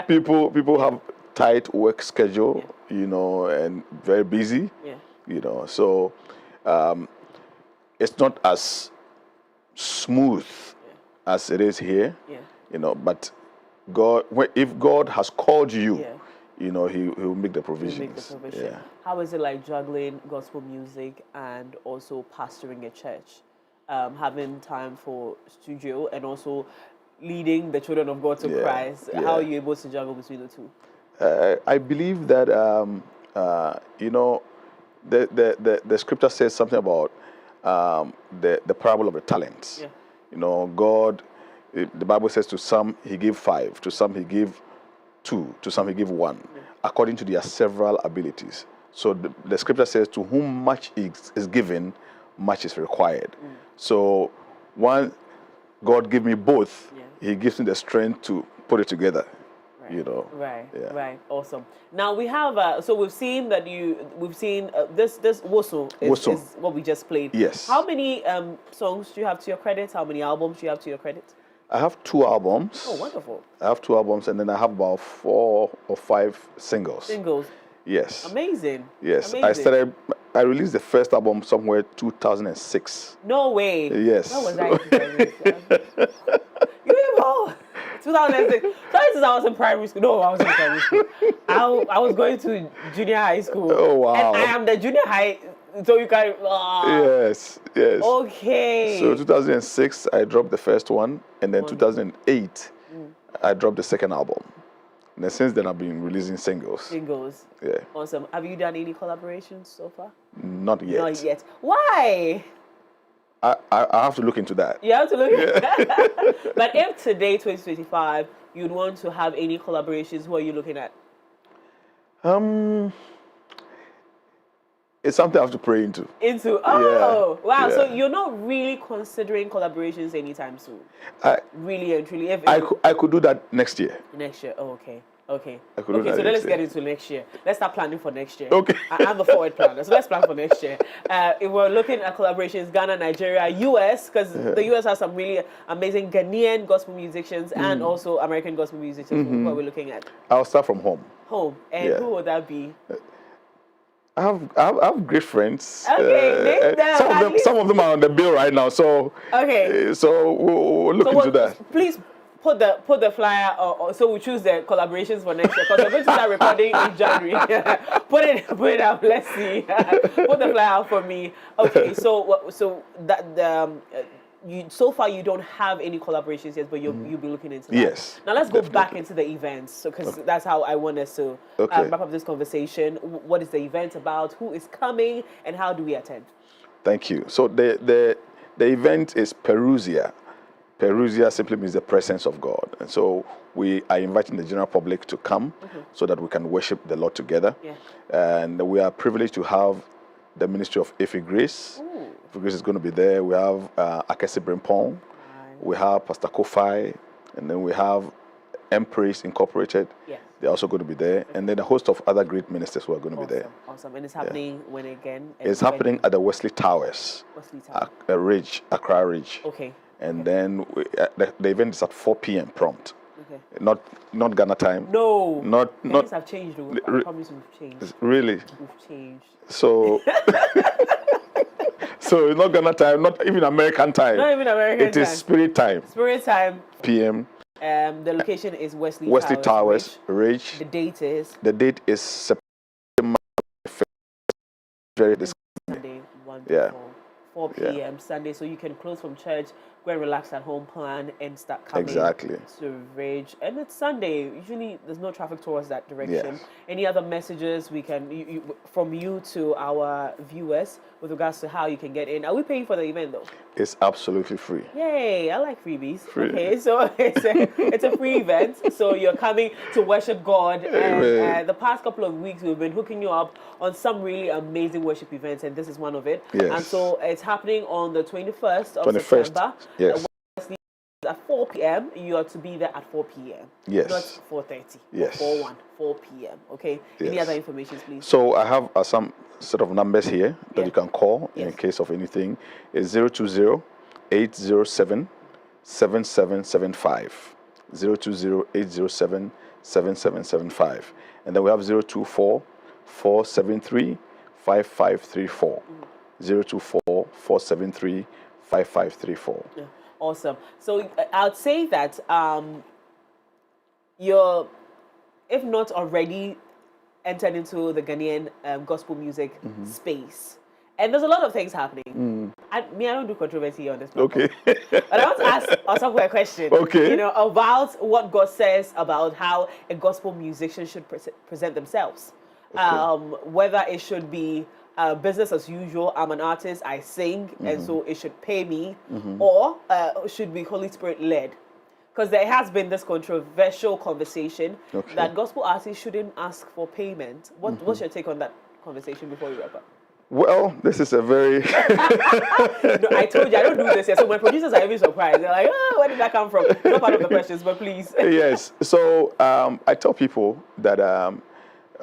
people have tight work schedule, and very busy. So it's not as smooth as it is here. But God, if God has called you, He will make the provisions. How is it like juggling gospel music and also pastoring a church, having time for studio and also leading the children of God to Christ? How are you able to juggle between the two? I believe that the scripture says something about the parable of the talents. God, the Bible says to some He gave 5, to some He gave 2, to some He gave 1, according to their several abilities. So the scripture says, to whom much is given, much is required. So one, God gave me both. He gives me the strength to put it together. Right. Awesome. Now we have, so we've seen that this Woso is what we just played. Yes. How many songs do you have to your credit? How many albums do you have to your credit? I have 2 albums. Oh, wonderful. I have 2 albums, and then I have about 4 or 5 singles. Singles. Yes. Amazing. Yes. Amazing. I released the first album somewhere 2006. No way. Yes. What was I in 2006. Sorry, since I was in primary school. No, I was in primary school. I was going to junior high school. Oh, wow. And I am the junior high, so you can... Yes. Okay. So 2006, I dropped the first one, and then 2008, I dropped the second album. And then since then, I've been releasing singles. Yeah. Awesome. Have you done any collaborations so far? Not yet. Not yet. Why? I have to look into that. You have to look into that. But if today, 2025, you'd want to have any collaborations, who are you looking at? It's something I have to pray into. Wow. Yeah. So you're not really considering collaborations anytime soon? Really and truly? I could do that next year. Next year? Oh, okay. So then let's get into next year. Let's start planning for next year. Okay. I'm a forward planner, so let's plan for next year. If we're looking at collaborations, Ghana, Nigeria, US, because the US has some really amazing Ghanaian gospel musicians and also American gospel musicians. Who are we looking at? I'll start from home. And who would that be? I have great friends. Okay, name them. Some of them are on the bill right now, so so we'll look into that. Please put the flyer, so we choose the collaborations for next year, because we're going to start recording in January. put it up. Let's see. Put the flyer out for me. Okay, so that so far you don't have any collaborations yet, but you'll be looking into that. Yes. Now let's go back into the events, because that's how I want us to wrap up this conversation. What is the event about? Who is coming, and how do we attend? Thank you. So the event is Perusia. Perusia simply means the presence of God, and so we are inviting the general public to come so that we can worship the Lord together. And we are privileged to have the ministry of Ife Grace. Ife Grace is going to be there. We have Akesi Brimpong. We have Pastor Kofai. And then we have Empress Incorporated. Yes. They're also going to be there. And then a host of other great ministers who are going to be there. Awesome. And it's happening when again? It's happening at the Wesley Towers. Accra Ridge. Okay. And then the event is at 4 p.m. prompt. Okay. Not Ghana time. No. Things have changed. I promise we've changed. Really? We've changed. So, so it's not Ghana time, not even American time. Not even American time. It is spirit time. Spirit time. PM. The location is Wesley Towers Ridge. The date is? The date is September 5th. This Sunday, 1 yeah. 4 p.m. Sunday, so you can close from church, go and relax at home, plan, and start coming to Ridge. And it's Sunday. Usually, there's no traffic towards that direction. Yes. Any other messages we can from you to our viewers with regards to how you can get in? Are we paying for the event though? It's absolutely free. Yay! I like freebies. Free. Okay, so it's a free event. So you're coming to worship God, and the past couple of weeks we've been hooking you up on some really amazing worship events, and this is one of it. Yes. And so it's happening on the 21st of September. Yes. At 4 p.m. You are to be there at 4 p.m. Yes. Not 4:30. Yes. 4 p.m. Okay. Any Yes. other information, please? So I have some sort of numbers here that you can call in case of anything. It's 020-807-7775. 020-807-7775. And then we have 024-473-5534. 024-473-5534. Yeah. Awesome. So I'd say that you're, if not already, entered into the Ghanaian gospel music space. And there's a lot of things happening. I don't do controversy on this platform. Okay. But I want to ask Asare a question. Okay. About what God says about how a gospel musician should present themselves. Okay. Whether it should be business as usual, I'm an artist, I sing, and so it should pay me, or should be Holy Spirit led. Because there has been this controversial conversation that gospel artists shouldn't ask for payment. What's your take on that conversation before we wrap up? Well, this is a very... No, I told you, I don't do this yet. So my producers are even surprised. They're like, oh, where did that come from? Not part of the questions, but please. Yes. So I tell people that,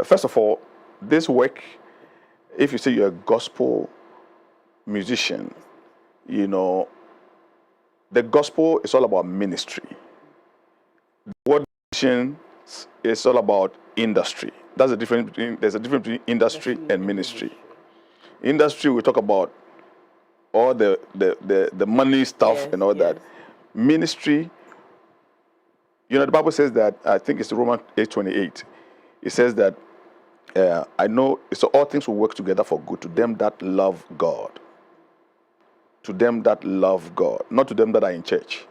first of all, this work, if you say you're a gospel musician, the gospel is all about ministry. The word musician is all about industry. There's a difference between industry and ministry. Industry, we talk about all the money stuff and all that. Ministry, the Bible says that, I think it's Romans 8:28. It says that, I know, so all things will work together for good to them that love God. To them that love God, not to them that are in church.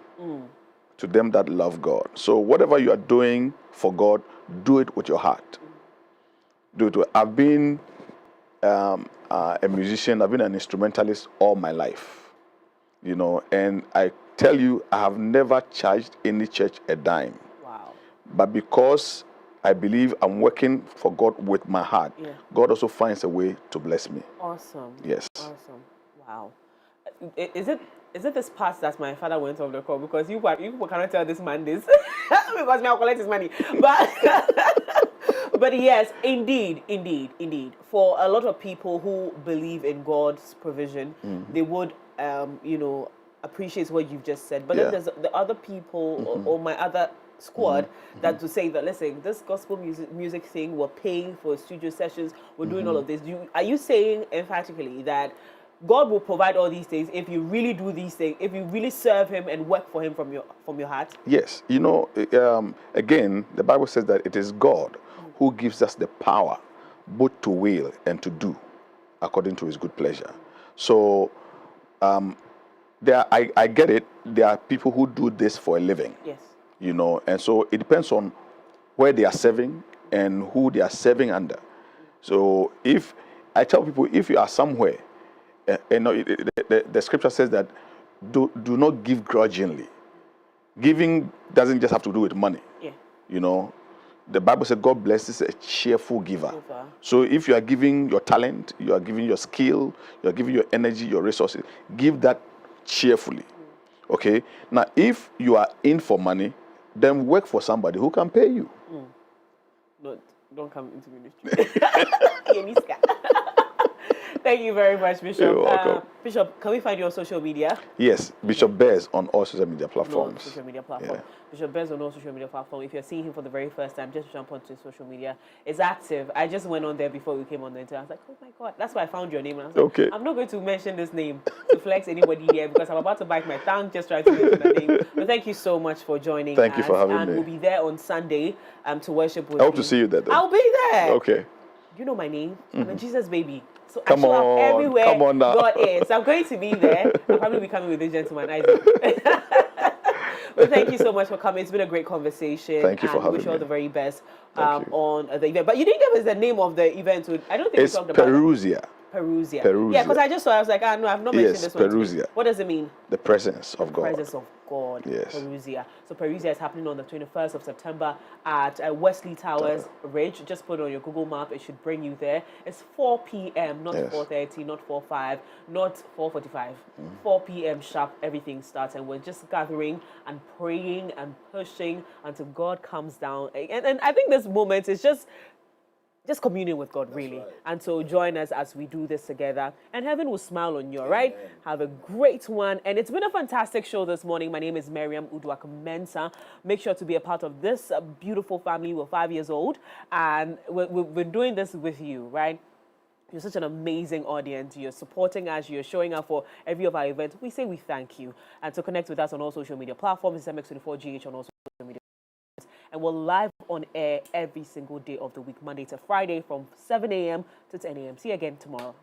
To them that love God. So whatever you are doing for God, do it with your heart. Do it. I've been a musician. I've been an instrumentalist all my life. And I tell you, I have never charged any church a dime. Wow. But because I believe I'm working for God with my heart, God also finds a way to bless me. Awesome. Yes. Awesome. Wow. Is it this part that my father went off the call? Because you cannot tell this man this. Because me, I'll collect his money. But yes, indeed. For a lot of people who believe in God's provision, they would, appreciate what you've just said. But then there's the other people or my other squad that to say that, listen, this gospel music thing, we're paying for studio sessions, we're doing all of this. Are you saying emphatically that God will provide all these things if you really do these things, if you really serve Him and work for Him from your heart? Yes. Again, the Bible says that it is God who gives us the power both to will and to do according to His good pleasure. So, I get it. There are people who do this for a living. Yes. And so it depends on where they are serving and who they are serving under. So if I tell people, if you are somewhere, the scripture says that do not give grudgingly. Giving doesn't just have to do with money. Yeah. The Bible says God blesses a cheerful giver. So if you are giving your talent, you are giving your skill, you are giving your energy, your resources, give that cheerfully. Okay? Now, if you are in for money, then work for somebody who can pay you. Don't come into ministry. Thank you very much, Bishop. You're welcome. Bishop, can we find you on social media? Yes, Bishop Bez on all social media platforms. Social media platform. Yeah. Bishop Bez on all social media platform. If you're seeing him for the very first time, just jump onto social media. It's active. I just went on there before we came on the internet. I was like, oh my God, that's why I found your name. And I was like, okay, I'm not going to mention this name to flex anybody here because I'm about to bite my tongue just trying to mention the name. But thank you so much for joining. Thank you for having me. And we'll be there on Sunday to worship with I hope to see you there. I'll be there. Okay. You know my name. I'm a Jesus baby. So come I show on, up everywhere come on now. God is. So I'm going to be there. I'll probably be coming with this gentleman, Isaac. But thank you so much for coming. It's been a great conversation. Thank you for having me. Wish you all the very best on the event. But you didn't give us the name of the event. I don't think it's you talked about Perusia. Perusia. Perusia. Yeah, because I just saw, I was like, no, I've not mentioned this one. Perusia. What does it mean? The presence of God. The presence of God. Yes. Perusia. So Perusia is happening on the 21st of September at Wesley Towers Ridge. Just put it on your Google map. It should bring you there. It's 4 p.m., not 4:30, not 4:05, not 4:45. 4 p.m. sharp, everything starts. And we're just gathering and praying and pushing until God comes down. And I think this moment is just communing with God, really. Right. And so join us as we do this together. And heaven will smile on you, all right? Amen. Have a great one. And it's been a fantastic show this morning. My name is Miriam Uduak-Mensah. Make sure to be a part of this beautiful family. We're 5 years old. And we've been doing this with you, right? You're such an amazing audience. You're supporting us. You're showing up for every of our events. We say we thank you. And to connect with us on all social media platforms, it's MX24GH on all social media. And we're live on air every single day of the week, Monday to Friday from 7 a.m. to 10 a.m. See you again tomorrow.